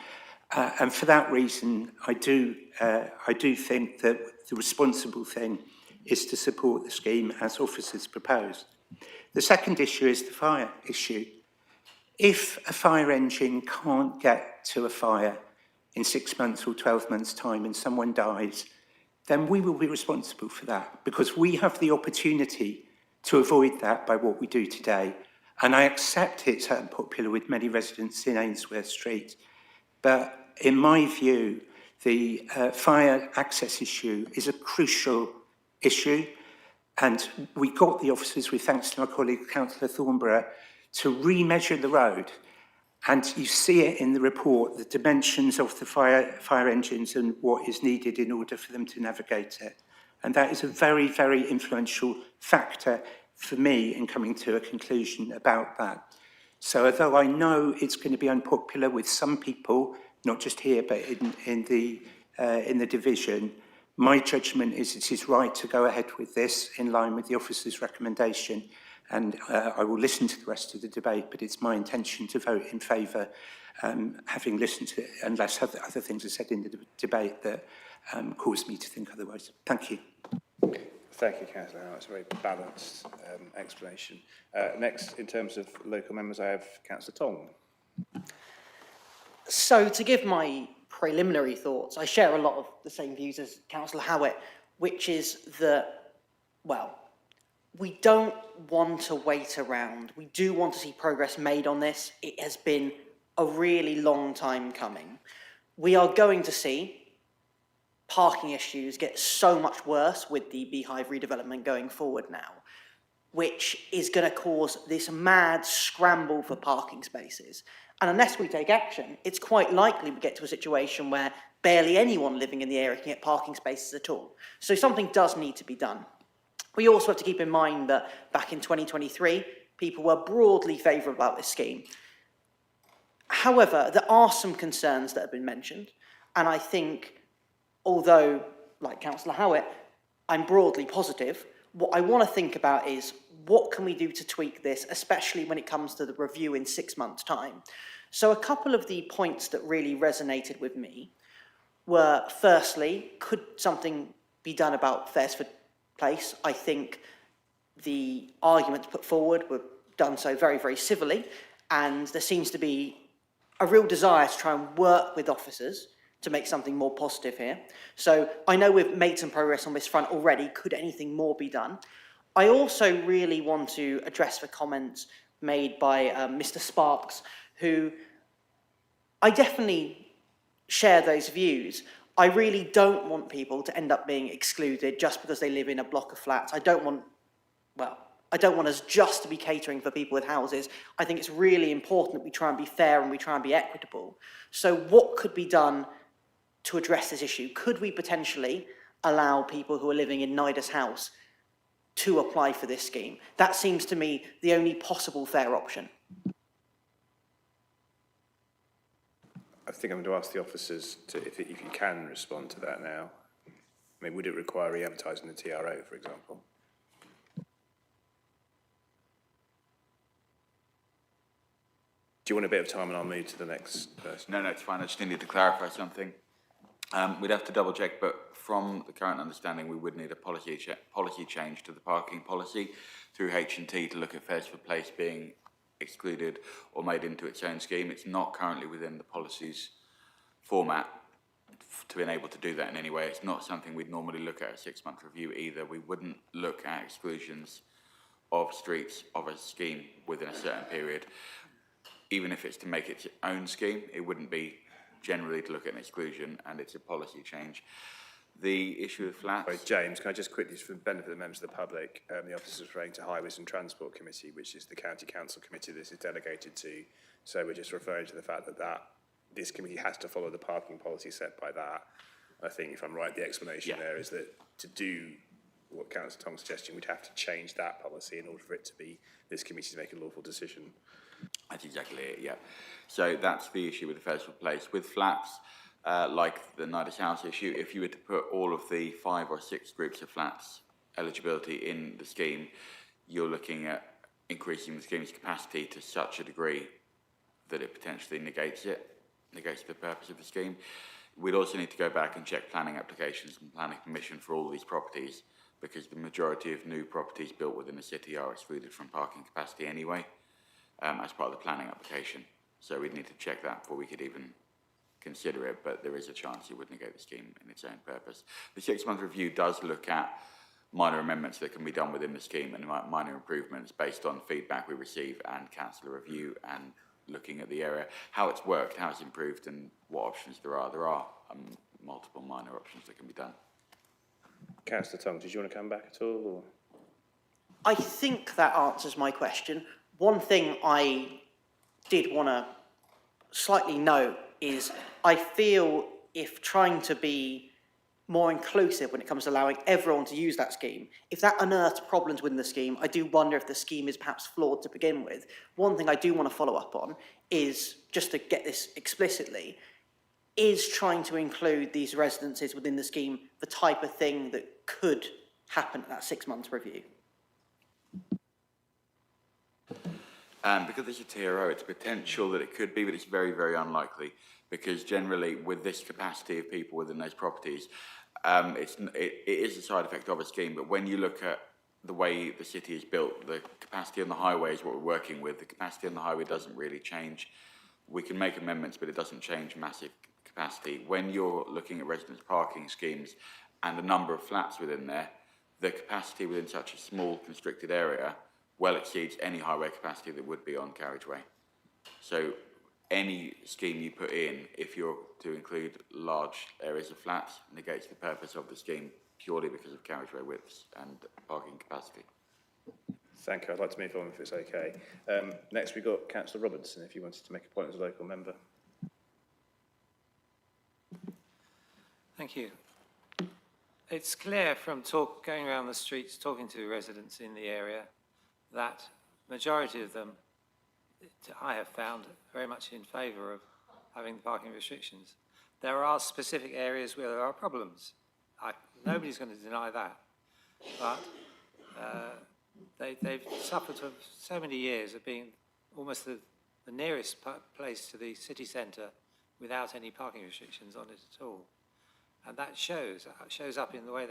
And for that reason, I do think that the responsible thing is to support the scheme as officers propose. The second issue is the fire issue. If a fire engine can't get to a fire in 6 months or 12 months' time and someone dies, then we will be responsible for that, because we have the opportunity to avoid that by what we do today. And I accept it's unpopular with many residents in Ainsworth Street. But in my view, the fire access issue is a crucial issue. And we got the officers, with thanks to my colleague, Councillor Thornborough, to remeasure the road. And you see it in the report, the dimensions of the fire engines and what is needed in order for them to navigate it. And that is a very, very influential factor for me in coming to a conclusion about that. So although I know it's going to be unpopular with some people, not just here, but in the division, my judgment is it is right to go ahead with this in line with the officer's recommendation. And I will listen to the rest of the debate, but it's my intention to vote in favour, having listened to it, unless other things are said in the debate that cause me to think otherwise. Thank you. Thank you, Councillor Howard. That's a very balanced explanation. Next, in terms of local members, I have Councillor Tong. So, to give my preliminary thoughts, I share a lot of the same views as Councillor Howitt, which is that, well, we don't want to wait around. We do want to see progress made on this. It has been a really long time coming. We are going to see parking issues get so much worse with the Beehive redevelopment going forward now, which is going to cause this mad scramble for parking spaces. And unless we take action, it's quite likely we get to a situation where barely anyone living in the area can get parking spaces at all. So something does need to be done. We also have to keep in mind that back in 2023, people were broadly favourable about this scheme. However, there are some concerns that have been mentioned, and I think, although, like Councillor Howitt, I'm broadly positive, what I want to think about is what can we do to tweak this, especially when it comes to the review in 6 months' time. So a couple of the points that really resonated with me were, firstly, could something be done about Faresford Place? I think the arguments put forward were done so very, very civilly, and there seems to be a real desire to try and work with officers to make something more positive here. So I know we've made some progress on this front already. Could anything more be done? I also really want to address the comments made by Mr. Sparks, who I definitely share those views. I really don't want people to end up being excluded just because they live in a block of flats. I don't want us just to be catering for people with houses. I think it's really important that we try and be fair and we try and be equitable. So what could be done to address this issue? Could we potentially allow people who are living in Nidus House to apply for this scheme? That seems to me the only possible fair option. I think I'm going to ask the officers to, if you can respond to that now. I mean, would it require re-advertising the TRO, for example? Do you want a bit of time and I'll move to the next person? No, it's fine. I just needed to clarify something. We'd have to double check, but from the current understanding, we would need a policy change to the parking policy through H&T to look at Faresford Place being excluded or made into its own scheme. It's not currently within the policy's format to enable to do that in any way. It's not something we'd normally look at a 6-month review either. We wouldn't look at exclusions of streets of a scheme within a certain period. Even if it's to make its own scheme, it wouldn't be generally to look at an exclusion, and it's a policy change. The issue of flats. Sorry, James, can I just quickly, for the benefit of the members of the public, the office is referring to Highways and Transport Committee, which is the County Council Committee this is delegated to. So we're just referring to the fact that this committee has to follow the parking policy set by that. I think, if I'm right, the explanation there is that to do what Councillor Tong's suggesting, we'd have to change that policy in order for it to be this committee to make a lawful decision. That's exactly it, yeah. So that's the issue with the Fairsfield Place. With flats, like the Nidus House issue, if you were to put all of the 5 or 6 groups of flats eligibility in the scheme, you're looking at increasing the scheme's capacity to such a degree that it potentially negates the purpose of the scheme. We'd also need to go back and check planning applications and planning permission for all these properties, because the majority of new properties built within the city are excluded from parking capacity anyway, as part of the planning application. So we'd need to check that before we could even consider it, but there is a chance it would negate the scheme in its own purpose. The 6-month review does look at minor amendments that can be done within the scheme and minor improvements based on feedback we receive and councillor review, and looking at the area, how it's worked, how it's improved, and what options there are. There are multiple minor options that can be done. Councillor Tong, did you want to come back at all? Or? I think that answers my question. One thing I did want to slightly note is I feel if trying to be more inclusive when it comes to allowing everyone to use that scheme, if that unearths problems within the scheme, I do wonder if the scheme is perhaps flawed to begin with. One thing I do want to follow up on is, just to get this explicitly, is trying to include these residences within the scheme the type of thing that could happen at that 6-month review? Because it's a TRO, it's potential that it could be, but it's very, very unlikely, because generally with this capacity of people within those properties, it is a side effect of a scheme, but when you look at the way the city is built, the capacity on the highway is what we're working with. The capacity on the highway doesn't really change. We can make amendments, but it doesn't change massive capacity. When you're looking at residence parking schemes and the number of flats within there, the capacity within such a small constricted area well exceeds any highway capacity that would be on carriageway. So any scheme you put in, if you're to include large areas of flats, negates the purpose of the scheme purely because of carriageway widths and parking capacity. Thank you. I'd like to move on if it's okay. Next, we've got Councillor Robertson, if you wanted to make a point as a local member. Thank you. It's clear from going around the streets, talking to residents in the area, that majority of them, I have found, very much in favour of having the parking restrictions. There are specific areas where there are problems. Nobody's going to deny that. But they've suffered for so many years of being almost the nearest place to the city centre without any parking restrictions on it at all. And that shows up in the way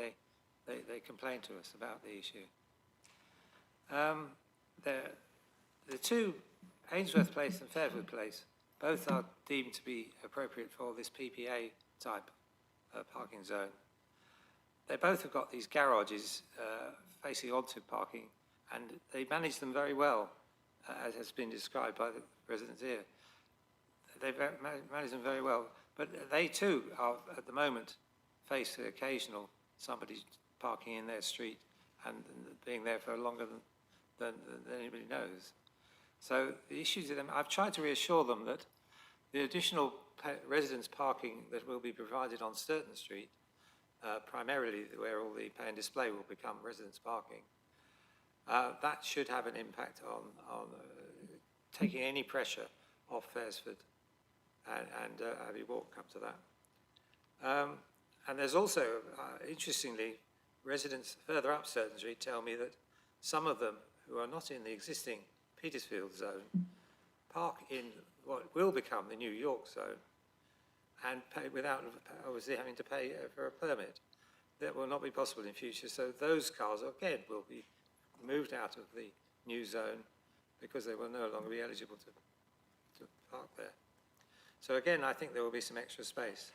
they complain to us about the issue. The two, Ainsworth Place and Fairfield Place, both are deemed to be appropriate for this PPA type parking zone. They both have got these garages facing onto parking, and they manage them very well, as has been described by the residents here. They manage them very well, but they too are at the moment face the occasional somebody parking in their street and being there for longer than anybody knows. So the issues with them, I've tried to reassure them that the additional residence parking that will be provided on Sturton Street, primarily where all the pay and display will become residence parking, that should have an impact on taking any pressure off Faresford and Abbey Walk up to that. And there's also, interestingly, residents further up Sturton Street tell me that some of them who are not in the existing Petersfield zone park in what will become the New York zone and pay without obviously having to pay for a permit. That will not be possible in future. So those cars, again, will be moved out of the new zone because they will no longer be eligible to park there. So again, I think there will be some extra space.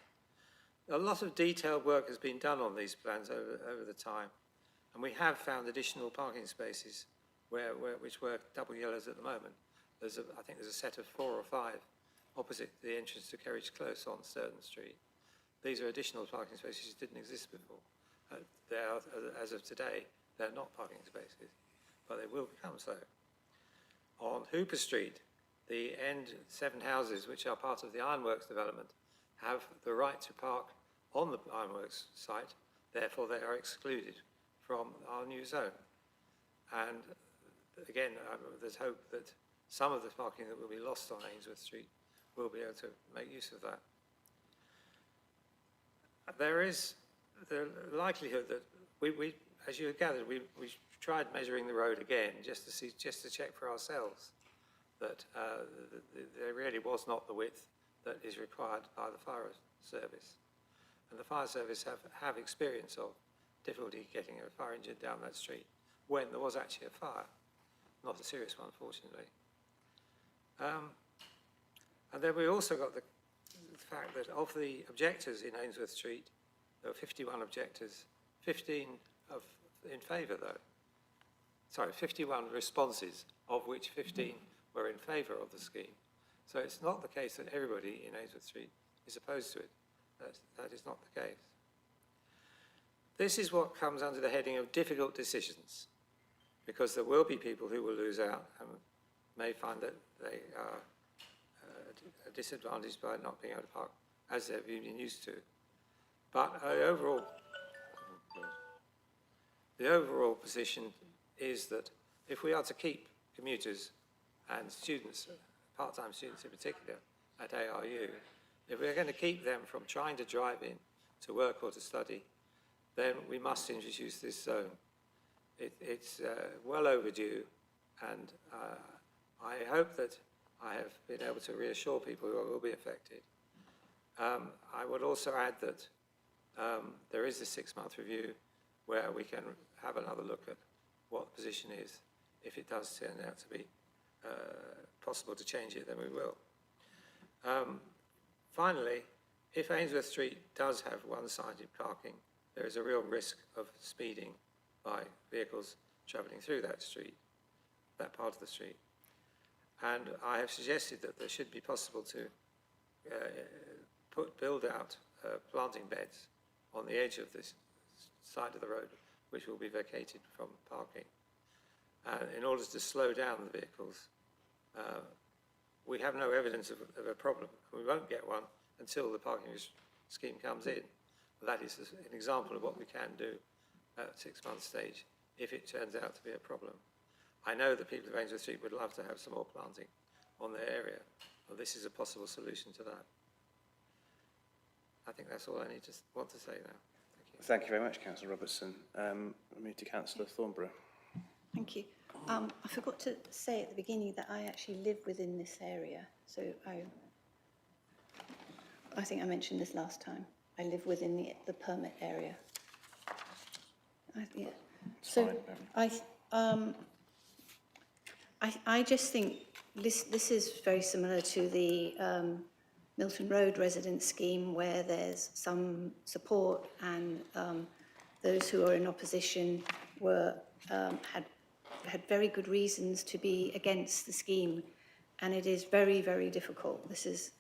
A lot of detailed work has been done on these plans over the time, and we have found additional parking spaces which work double yellows at the moment. I think there's a set of 4 or 5 opposite the entrance to Kerridge Close on Sturton Street. These are additional parking spaces that didn't exist before. They are, as of today, they're not parking spaces, but they will become so. On Hooper Street, the end 7 houses, which are part of the Ironworks development, have the right to park on the Ironworks site, therefore they are excluded from our new zone. And again, there's hope that some of the parking that will be lost on Ainsworth Street will be able to make use of that. There is the likelihood that we as you have gathered, we tried measuring the road again just to check for ourselves that there really was not the width that is required by the fire service. And the fire service have experience of difficulty getting a fire engine down that street when there was actually a fire, not a serious one, fortunately. And then we also got the fact that of the objectors in Ainsworth Street, there were 51 objectors, 15 in favour though. Sorry, 51 responses, of which 15 were in favour of the scheme. So it's not the case that everybody in Ainsworth Street is opposed to it. That is not the case. This is what comes under the heading of difficult decisions, because there will be people who will lose out and may find that they are disadvantaged by not being able to park as they've been used to. But the overall position is that if we are to keep commuters and students, part-time students in particular, at ARU, if we're going to keep them from trying to drive in to work or to study, then we must introduce this zone. It's well overdue, and I hope that I have been able to reassure people who will be affected. I would also add that there is a 6-month review where we can have another look at what the position is. If it does turn out to be possible to change it, then we will. Finally, if Ainsworth Street does have one-sided parking, there is a real risk of speeding by vehicles travelling through that street, that part of the street. And I have suggested that there should be possible to build out planting beds on the edge of this side of the road, which will be vacated from parking. In order to slow down the vehicles, we have no evidence of a problem. We won't get one until the parking scheme comes in. But that is an example of what we can do at 6-month stage if it turns out to be a problem. I know the people of Ainsworth Street would love to have some more planting on their area. Well, this is a possible solution to that. I think that's all I need to want to say now. Thank you very much, Councillor Robertson. We'll move to Councillor Thornborough. Thank you. I forgot to say at the beginning that I actually live within this area. So I think I mentioned this last time. I live within the permit area. Yeah. So I just think this is very similar to the Milton Road residence scheme, where there's some support, and those who are in opposition were had very good reasons to be against the scheme, and it is very, very difficult. This is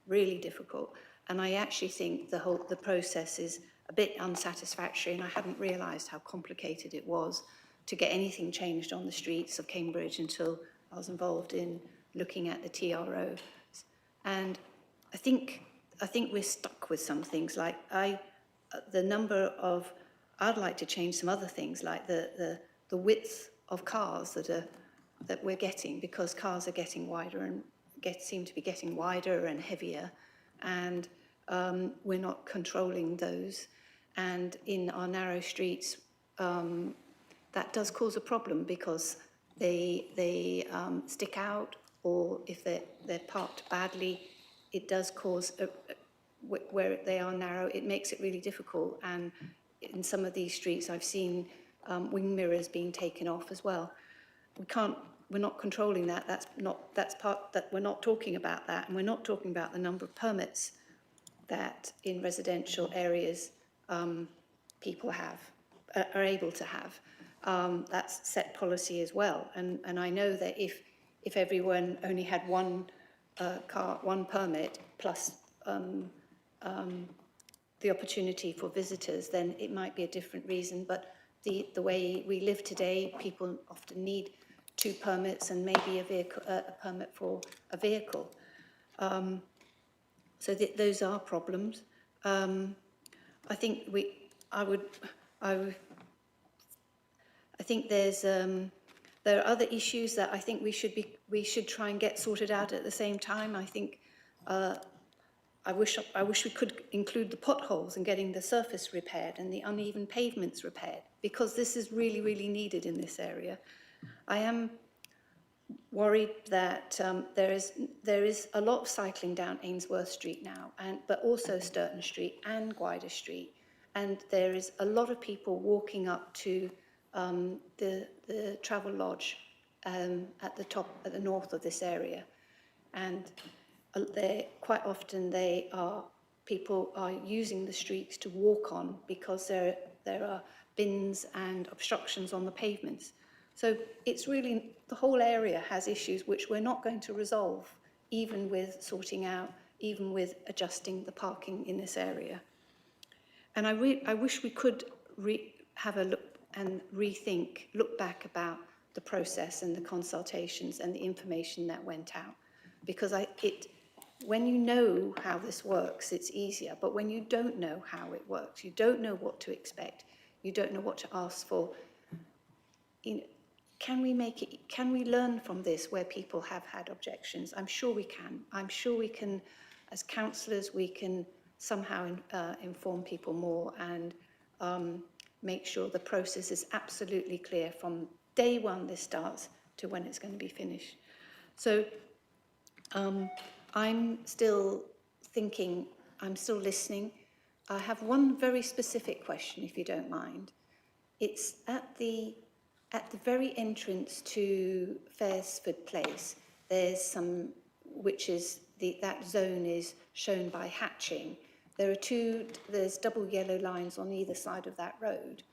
really difficult, and I actually think the process is a bit unsatisfactory, and I hadn't realised how complicated it was to get anything changed on the streets of Cambridge until I was involved in looking at the TRO. And I think we're stuck with some things. Like the number of, I'd like to change some other things, like the width of cars that we're getting, because cars are getting wider and seem to be getting wider and heavier, and we're not controlling those. And in our narrow streets, that does cause a problem, because they stick out, or if they're parked badly, it does cause, where they are narrow, it makes it really difficult. And in some of these streets, I've seen wing mirrors being taken off as well. We're not controlling that. We're not talking about that, and we're not talking about the number of permits that in residential areas people are able to have. That's set policy as well. And I know that if everyone only had one car, one permit plus the opportunity for visitors, then it might be a different reason. But the way we live today, people often need 2 permits and maybe a permit for a vehicle. So those are problems. I think I think there are other issues that I think we should try and get sorted out at the same time. I think I wish we could include the potholes and getting the surface repaired and the uneven pavements repaired, because this is really, really needed in this area. I am worried that there is a lot of cycling down Ainsworth Street now, but also Sturton Street and Gwyder Street, and there is a lot of people walking up to the Travel Lodge at the north of this area, and quite often people are using the streets to walk on because there are bins and obstructions on the pavements. So it's really, the whole area has issues which we're not going to resolve, even with sorting out, even with adjusting the parking in this area. And I wish we could have a look and look back about the process and the consultations and the information that went out. Because when you know how this works, it's easier. But when you don't know how it works, you don't know what to expect, you don't know what to ask for, can we learn from this where people have had objections? I'm sure we can. I'm sure we can, as councillors, we can somehow inform people more and make sure the process is absolutely clear from day one this starts to when it's going to be finished. So I'm still thinking, I'm still listening. I have one very specific question, if you don't mind. It's at the very entrance to Faresford Place, there's that zone is shown by hatching. There's double yellow lines on either side of that road,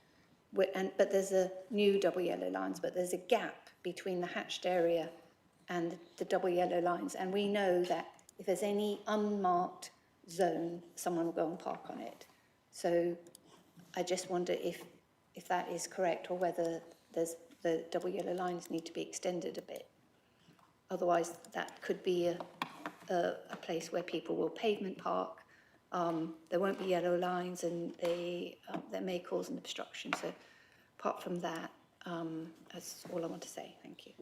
but there's a new double yellow lines, but there's a gap between the hatched area and the double yellow lines. And we know that if there's any unmarked zone, someone will go and park on it. So I just wonder if that is correct, or whether the double yellow lines need to be extended a bit. Otherwise, that could be a place where people will pavement park. There won't be yellow lines, and that may cause an obstruction. So apart from that, that's all I want to say. Thank you.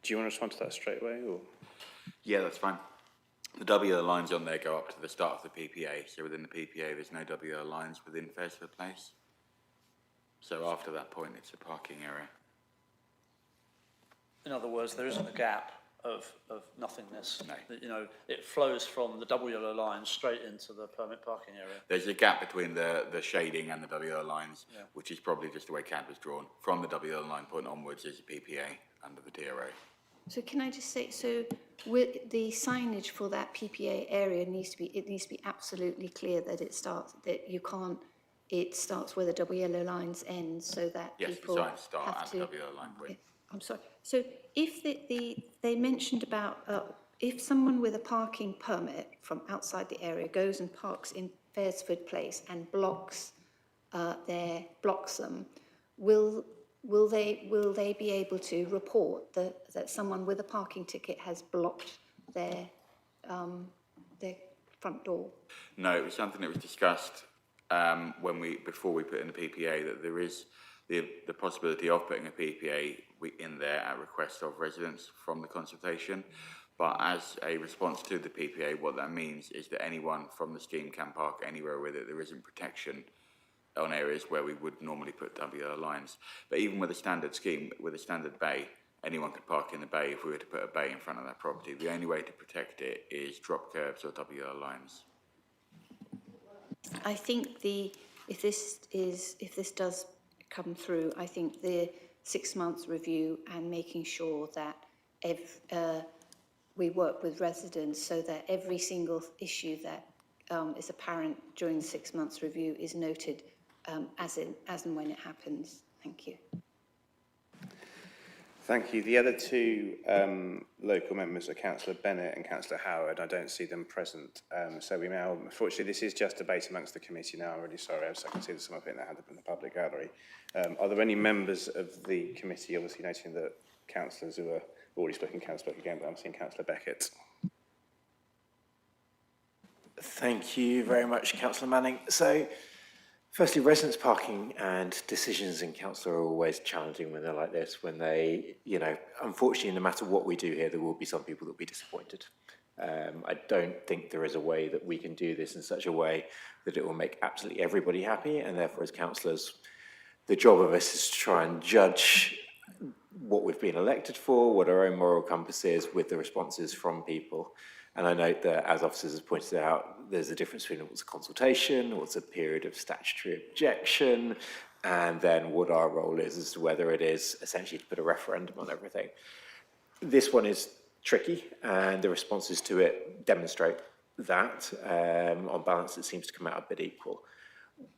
Do you want to respond to that straight away, or? Yeah, that's fine. The double yellow lines on there go up to the start of the PPA. So within the PPA, there's no double yellow lines within Faresford Place. So after that point, it's a parking area. In other words, there isn't a gap of nothingness. No. It flows from the double yellow line straight into the permit parking area. There's a gap between the shading and the double yellow lines, which is probably just the way CAD was drawn. From the double yellow line point onwards, there's a PPA under the TRO. So can I just say, so with the signage for that PPA area needs to be absolutely clear that it starts where the double yellow lines end, so that people the signs start have at the double yellow line point. I'm sorry. So if they mentioned about if someone with a parking permit from outside the area goes and parks in Faresford Place and blocks them, will they be able to report that someone with a parking ticket has blocked their front door? No, it was something that was discussed before we put in the PPA, that there is the possibility of putting a PPA in there at request of residents from the consultation. But as a response to the PPA, what that means is that anyone from the scheme can park anywhere with it. There isn't protection on areas where we would normally put double yellow lines. But even with a standard scheme, with a standard bay, anyone could park in the bay if we were to put a bay in front of that property. The only way to protect it is drop curbs or double yellow lines. I think if this does come through, I think the 6 months review and making sure that we work with residents so that every single issue that is apparent during the 6 months review is noted as and when it happens. Thank you. Thank you. The other two local members are Councillor Bennett and Councillor Howard. I don't see them present. So we now, unfortunately, this is just debate amongst the committee now. I'm really sorry. I can see there's some of it in the hand up in the public gallery. Are there any members of the committee, obviously noting that councillors who are already speaking can speak again, but I'm seeing Councillor Beckett. Thank you very much, Councillor Manning. So, firstly, residents parking and decisions in council are always challenging when they're like this, when they, you know, unfortunately, no matter what we do here, there will be some people that will be disappointed. I don't think there is a way that we can do this in such a way that it will make absolutely everybody happy, and therefore, as councillors, the job of us is to try and judge what we've been elected for, what our own moral compass is with the responses from people. And I note that, as officers have pointed out, there's a difference between what's a consultation, what's a period of statutory objection, and then what our role is as to whether it is essentially to put a referendum on everything. This one is tricky, and the responses to it demonstrate that. On balance, it seems to come out a bit equal.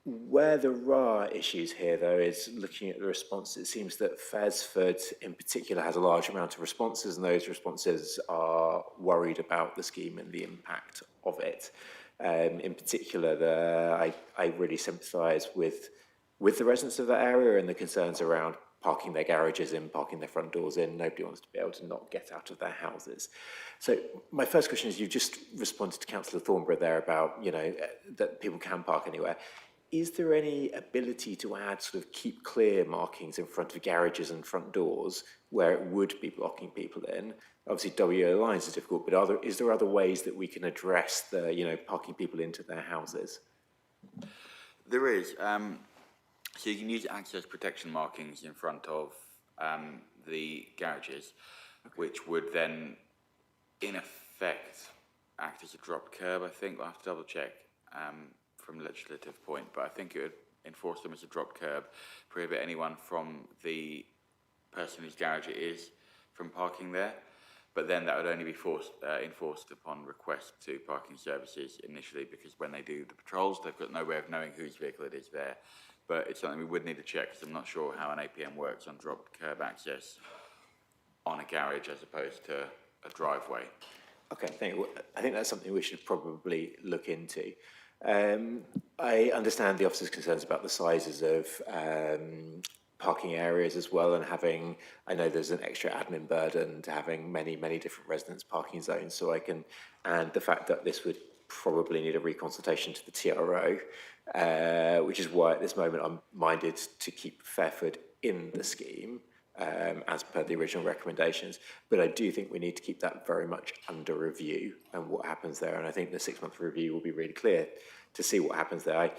Where there are issues here, though, is looking at the responses. It seems that Fesford, in particular, has a large amount of responses, and those responses are worried about the scheme and the impact of it. In particular, I really sympathise with the residents of that area and the concerns around parking their garages in, parking their front doors in. Nobody wants to be able to not get out of their houses. So my first question is, you've just responded to Councillor Thornborough there about, you know, that people can park anywhere. Is there any ability to add sort of keep clear markings in front of garages and front doors where it would be blocking people in? Obviously, WO lines is difficult, but is there other ways that we can address the, you know, parking people into their houses? There is. So you can use access protection markings in front of the garages, which would then, in effect, act as a dropped curb, I think. I'll have to double check from a legislative point, but I think it would enforce them as a dropped curb, prohibit anyone from the person whose garage it is from parking there, but then that would only be enforced upon request to parking services initially, because when they do the patrols, they've got no way of knowing whose vehicle it is there. But it's something we would need to check, because I'm not sure how an APM works on dropped curb access on a garage as opposed to a driveway. Okay, I think that's something we should probably look into. I understand the officer's concerns about the sizes of parking areas as well, and having, I know there's an extra admin burden to having many, many different residence parking zones, so and the fact that this would probably need a reconsultation to the TRO, which is why at this moment I'm minded to keep Fairford in the scheme, as per the original recommendations. But I do think we need to keep that very much under review and what happens there. And I think the 6-month review will be really clear to see what happens there.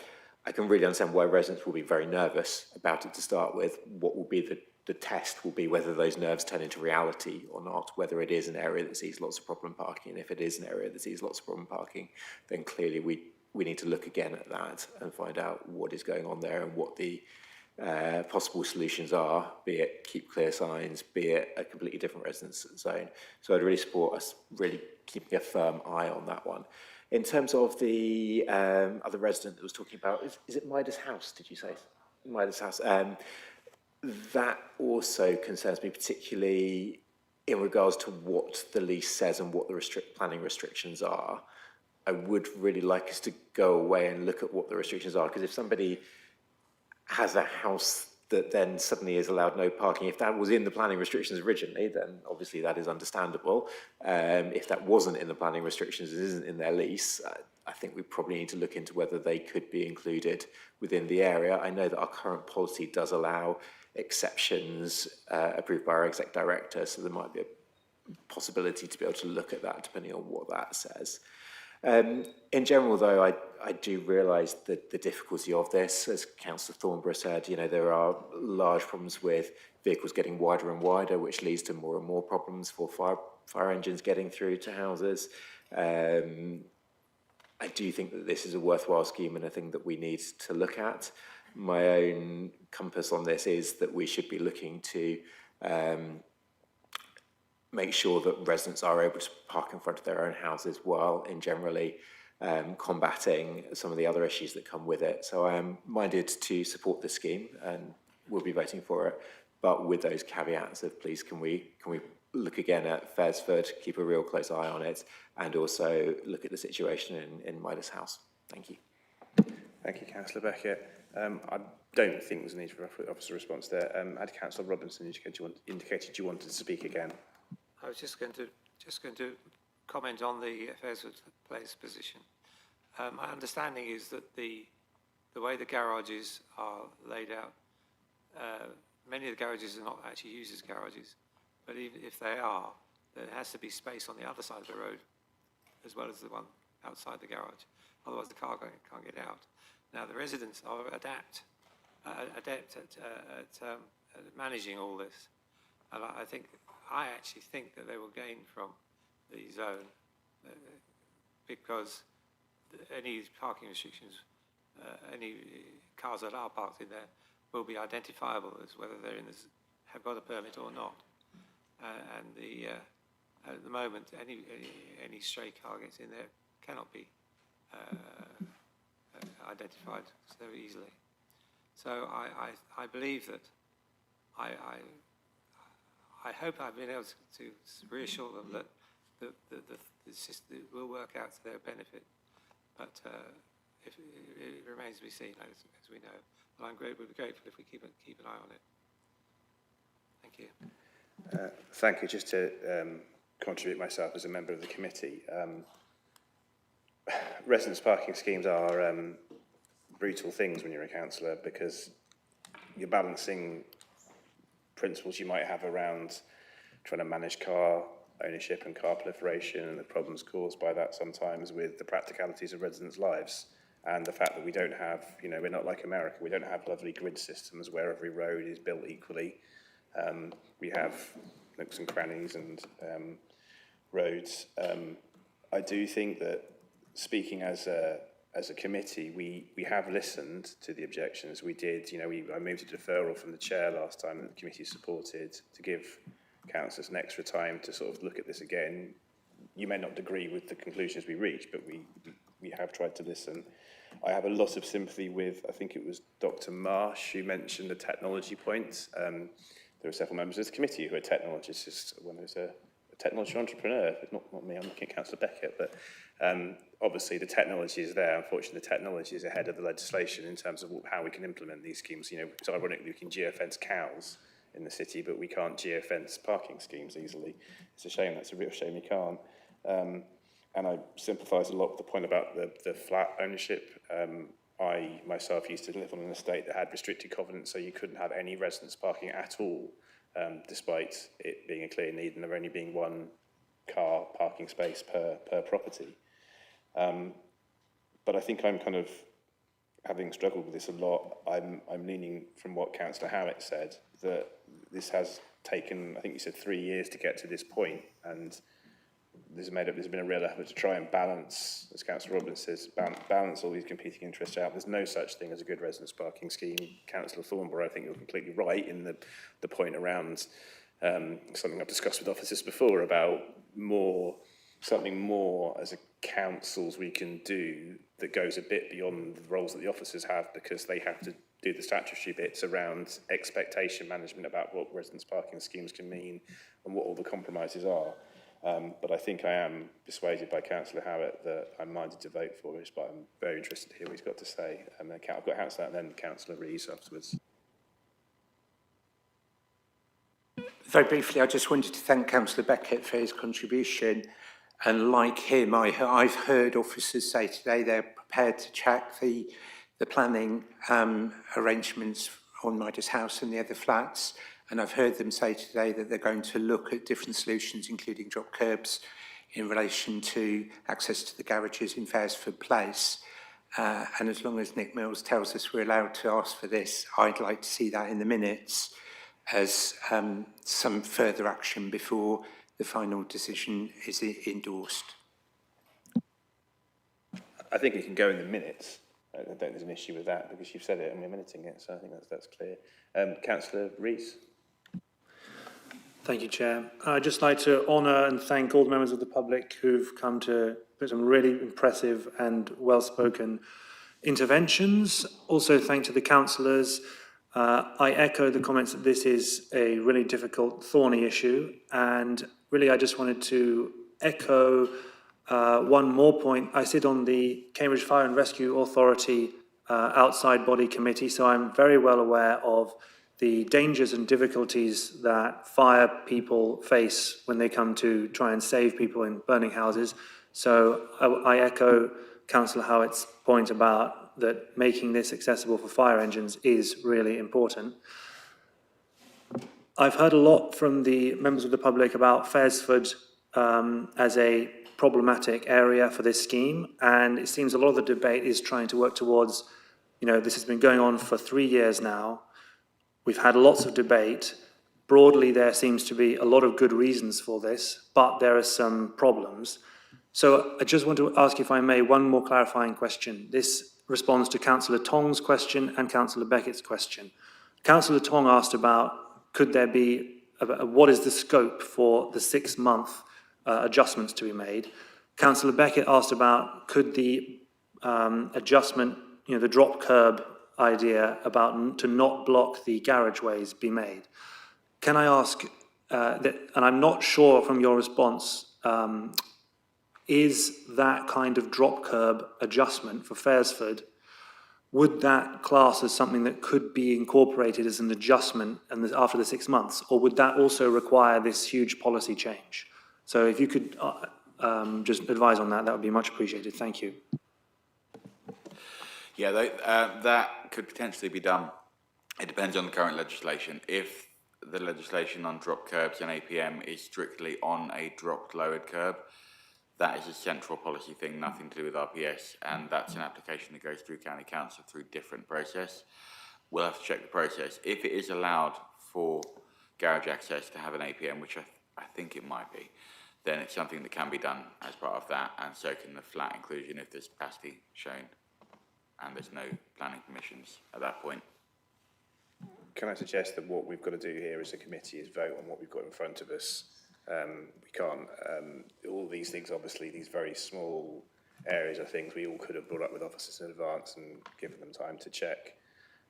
I can really understand why residents will be very nervous about it to start with. What will be the test will be whether those nerves turn into reality or not, whether it is an area that sees lots of problem parking. And if it is an area that sees lots of problem parking, then clearly we need to look again at that and find out what is going on there and what the possible solutions are, be it keep clear signs, be it a completely different residence zone. So I'd really support us really keeping a firm eye on that one. In terms of the other resident that was talking about, is it Midas House, did you say? Midas House. That also concerns me, particularly in regards to what the lease says and what the planning restrictions are. I would really like us to go away and look at what the restrictions are, because if somebody has a house that then suddenly is allowed no parking, if that was in the planning restrictions originally, then obviously that is understandable. If that wasn't in the planning restrictions, it isn't in their lease, I think we probably need to look into whether they could be included within the area. I know that our current policy does allow exceptions approved by our exec director, so there might be a possibility to be able to look at that depending on what that says. In general, though, I do realise the difficulty of this. As Councillor Thornborough said, you know, there are large problems with vehicles getting wider and wider, which leads to more and more problems for fire engines getting through to houses. I do think that this is a worthwhile scheme and a thing that we need to look at. My own compass on this is that we should be looking to make sure that residents are able to park in front of their own houses while in generally combating some of the other issues that come with it. So I am minded to support this scheme and will be voting for it. but with those caveats of please can we look again at Faresford, keep a real close eye on it, and also look at the situation in Midas House. Thank you. Thank you, Councillor Beckett. I don't think there's a need for officer response there. Had Councillor Robinson indicated you wanted to speak again? I was just going to comment on the Faresford Place position. My understanding is that the way the garages are laid out, many of the garages are not actually used as garages, but even if they are, there has to be space on the other side of the road as well as the one outside the garage. Otherwise, the car can't get out. Now, the residents are adept at managing all this, and I actually think that they will gain from the zone because any parking restrictions, any cars that are parked in there will be identifiable as whether they're have got a permit or not. At the moment, any stray car gets in there cannot be identified so easily. So I believe that I hope I've been able to reassure them that the system will work out to their benefit, but it remains to be seen, as we know. But we'd be grateful if we keep an eye on it. Thank you. Thank you. Just to contribute myself as a member of the committee, residence parking schemes are brutal things when you're a councillor because you're balancing principles you might have around trying to manage car ownership and car proliferation and the problems caused by that sometimes with the practicalities of residents' lives and the fact that we don't have, we're not like America, we don't have lovely grid systems where every road is built equally. We have nooks and crannies and roads. I do think that speaking as a committee, we have listened to the objections. We did, I moved a deferral from the chair last time that the committee supported to give councillors an extra time to sort of look at this again. You may not agree with the conclusions we reached, but we have tried to listen. I have a lot of sympathy with, I think it was Dr. Marsh who mentioned the technology point. There were several members of the committee who are technologists. One who's a technology entrepreneur, not me, I'm looking at Councillor Beckett, but obviously the technology is there. Unfortunately, the technology is ahead of the legislation in terms of how we can implement these schemes. It's ironically we can geofence cows in the city, but we can't geofence parking schemes easily. It's a shame, that's a real shame we can't. And I sympathise a lot with the point about the flat ownership. I myself used to live on an estate that had restricted covenants, so you couldn't have any residence parking at all, despite it being a clear need and there only being one car parking space per property. But I think I'm kind of, having struggled with this a lot, I'm leaning from what Councillor Howett said, that this has taken, I think you said 3 years to get to this point, and there's been a real effort to try and balance, as Councillor Roberts says, balance all these competing interests out. There's no such thing as a good residence parking scheme. Councillor Thornborough, I think you're completely right in the point around something I've discussed with officers before about something more as a councils we can do that goes a bit beyond the roles that the officers have, because they have to do the statutory bits around expectation management about what residence parking schemes can mean and what all the compromises are. But I think I am persuaded by Councillor Howett that I'm minded to vote for this, but I'm very interested to hear what he's got to say. I've got Councillor and then Councillor Rees afterwards. Very briefly, I just wanted to thank Councillor Beckett for his contribution. And like him, I've heard officers say today they're prepared to check the planning arrangements on Midas House and the other flats. And I've heard them say today that they're going to look at different solutions, including drop curbs, in relation to access to the garages in Faresford Place. And as long as Nick Mills tells us we're allowed to ask for this, I'd like to see that in the minutes as some further action before the final decision is endorsed. I think it can go in the minutes. I don't think there's an issue with that because you've said it and we're minuting it, so I think that's clear. Councillor Rees. Thank you, Chair. I'd just like to honour and thank all the members of the public who've come to put some really impressive and well-spoken interventions. Also thank to the councillors I echo the comments that this is a really difficult, thorny issue, and really I just wanted to echo one more point. I sit on the Cambridge Fire and Rescue Authority outside body committee, so I'm very well aware of the dangers and difficulties that fire people face when they come to try and save people in burning houses. So I echo Councillor Howitt's point about that making this accessible for fire engines is really important. I've heard a lot from the members of the public about Faresford as a problematic area for this scheme, and it seems a lot of the debate is trying to work towards, you know, this has been going on for 3 years now. We've had lots of debate. Broadly, there seems to be a lot of good reasons for this, but there are some problems. So I just want to ask, if I may, one more clarifying question. This responds to Councillor Tong's question and Councillor Beckett's question. Councillor Tong asked about, could there be, what is the scope for the 6-month adjustments to be made? Councillor Beckett asked about, could the adjustment, you know, the drop curb idea about to not block the garageways be made? Can I ask, that, and I'm not sure from your response, is that kind of drop curb adjustment for Faresford, would that class as something that could be incorporated as an adjustment and after the 6 months, or would that also require this huge policy change? So if you could just advise on that, that would be much appreciated. Thank you. Yeah, that could potentially be done. It depends on the current legislation. If the legislation on drop curbs and APM is strictly on a dropped lowered curb, that is a central policy thing, nothing to do with RPS, and that's an application that goes through County Council through different process. We'll have to check the process. If it is allowed for garage access to have an APM, which I think it might be, then it's something that can be done as part of that, and so can the flat inclusion if there's capacity shown and there's no planning permissions at that point. Can I suggest that what we've got to do here as a committee is vote on what we've got in front of us? We can't, all these things, obviously, these very small areas are things we all could have brought up with officers in advance and given them time to check.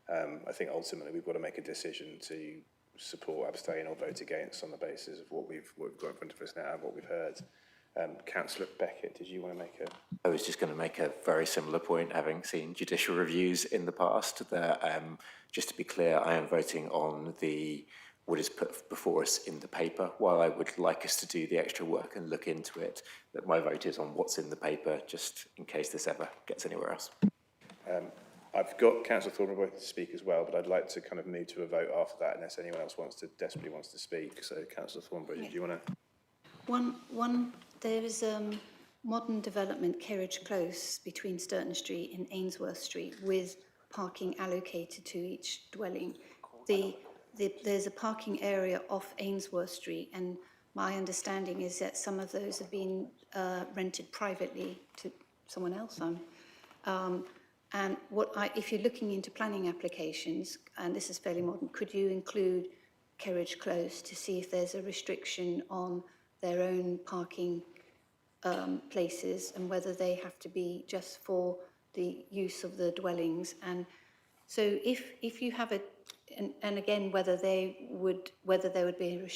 I think ultimately we've got to make a decision to support, abstain or vote against on the basis of what we've got in front of us now and what we've heard. Councillor Beckett, did you want to make a... I was just going to make a very similar point, having seen judicial reviews in the past, that just to be clear, I am voting on what is put before us in the paper. While I would like us to do the extra work and look into it, that my vote is on what's in the paper, just in case this ever gets anywhere else. I've got Councillor Thornbury to speak as well, but I'd like to kind of move to a vote after that unless anyone else desperately wants to speak. So Councillor Thornbury, do you want to... There is modern development, Kerridge Close, between Sturton Street and Ainsworth Street, with parking allocated to each dwelling. There's a parking area off Ainsworth Street, and my understanding is that some of those have been rented privately to someone else. And if you're looking into planning applications, and this is fairly modern, could you include Kerridge Close to see if there's a restriction on their own parking places and whether they have to be just for the use of the dwellings? And so if you have and again, whether there would be a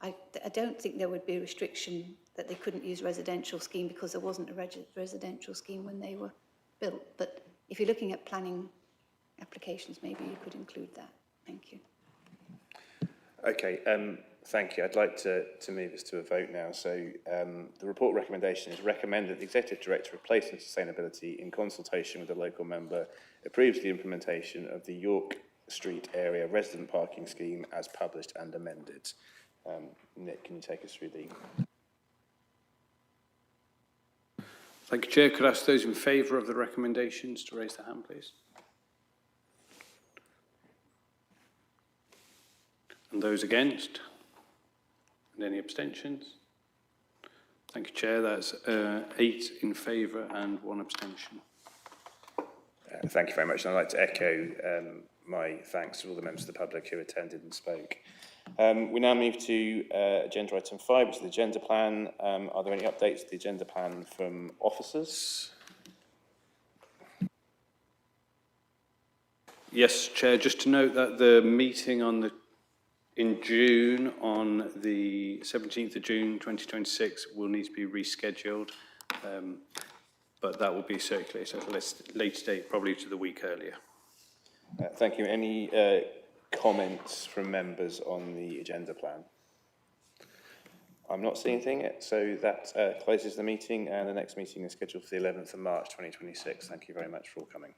I don't think there would be a restriction that they couldn't use residential scheme, because there wasn't a residential scheme when they were built. But if you're looking at planning applications, maybe you could include that. Thank you. Okay, thank you. I'd like to move us to a vote now. So the report recommendation is recommend that the Executive Director of Place and Sustainability, in consultation with the local member, approves the implementation of the York Street Area Resident Parking Scheme as published and amended. Nick, can you take us through the... Thank you, Chair. Could I ask those in favour of the recommendations to raise their hand, please? And those against? And any abstentions? Thank you, Chair. That's 8 in favour and 1 abstention. Thank you very much. And I'd like to echo my thanks to all the members of the public who attended and spoke. We now move to agenda item 5, which is the agenda plan. Are there any updates to the agenda plan from officers? Yes, Chair, just to note that the meeting in June, on the 17th of June 2026, will need to be rescheduled, but that will be circulated at a later date, probably to the week earlier. Thank you. Any comments from members on the agenda plan? I'm not seeing anything, so that closes the meeting, and the next meeting is scheduled for the 11th of March 2026. Thank you very much for all coming.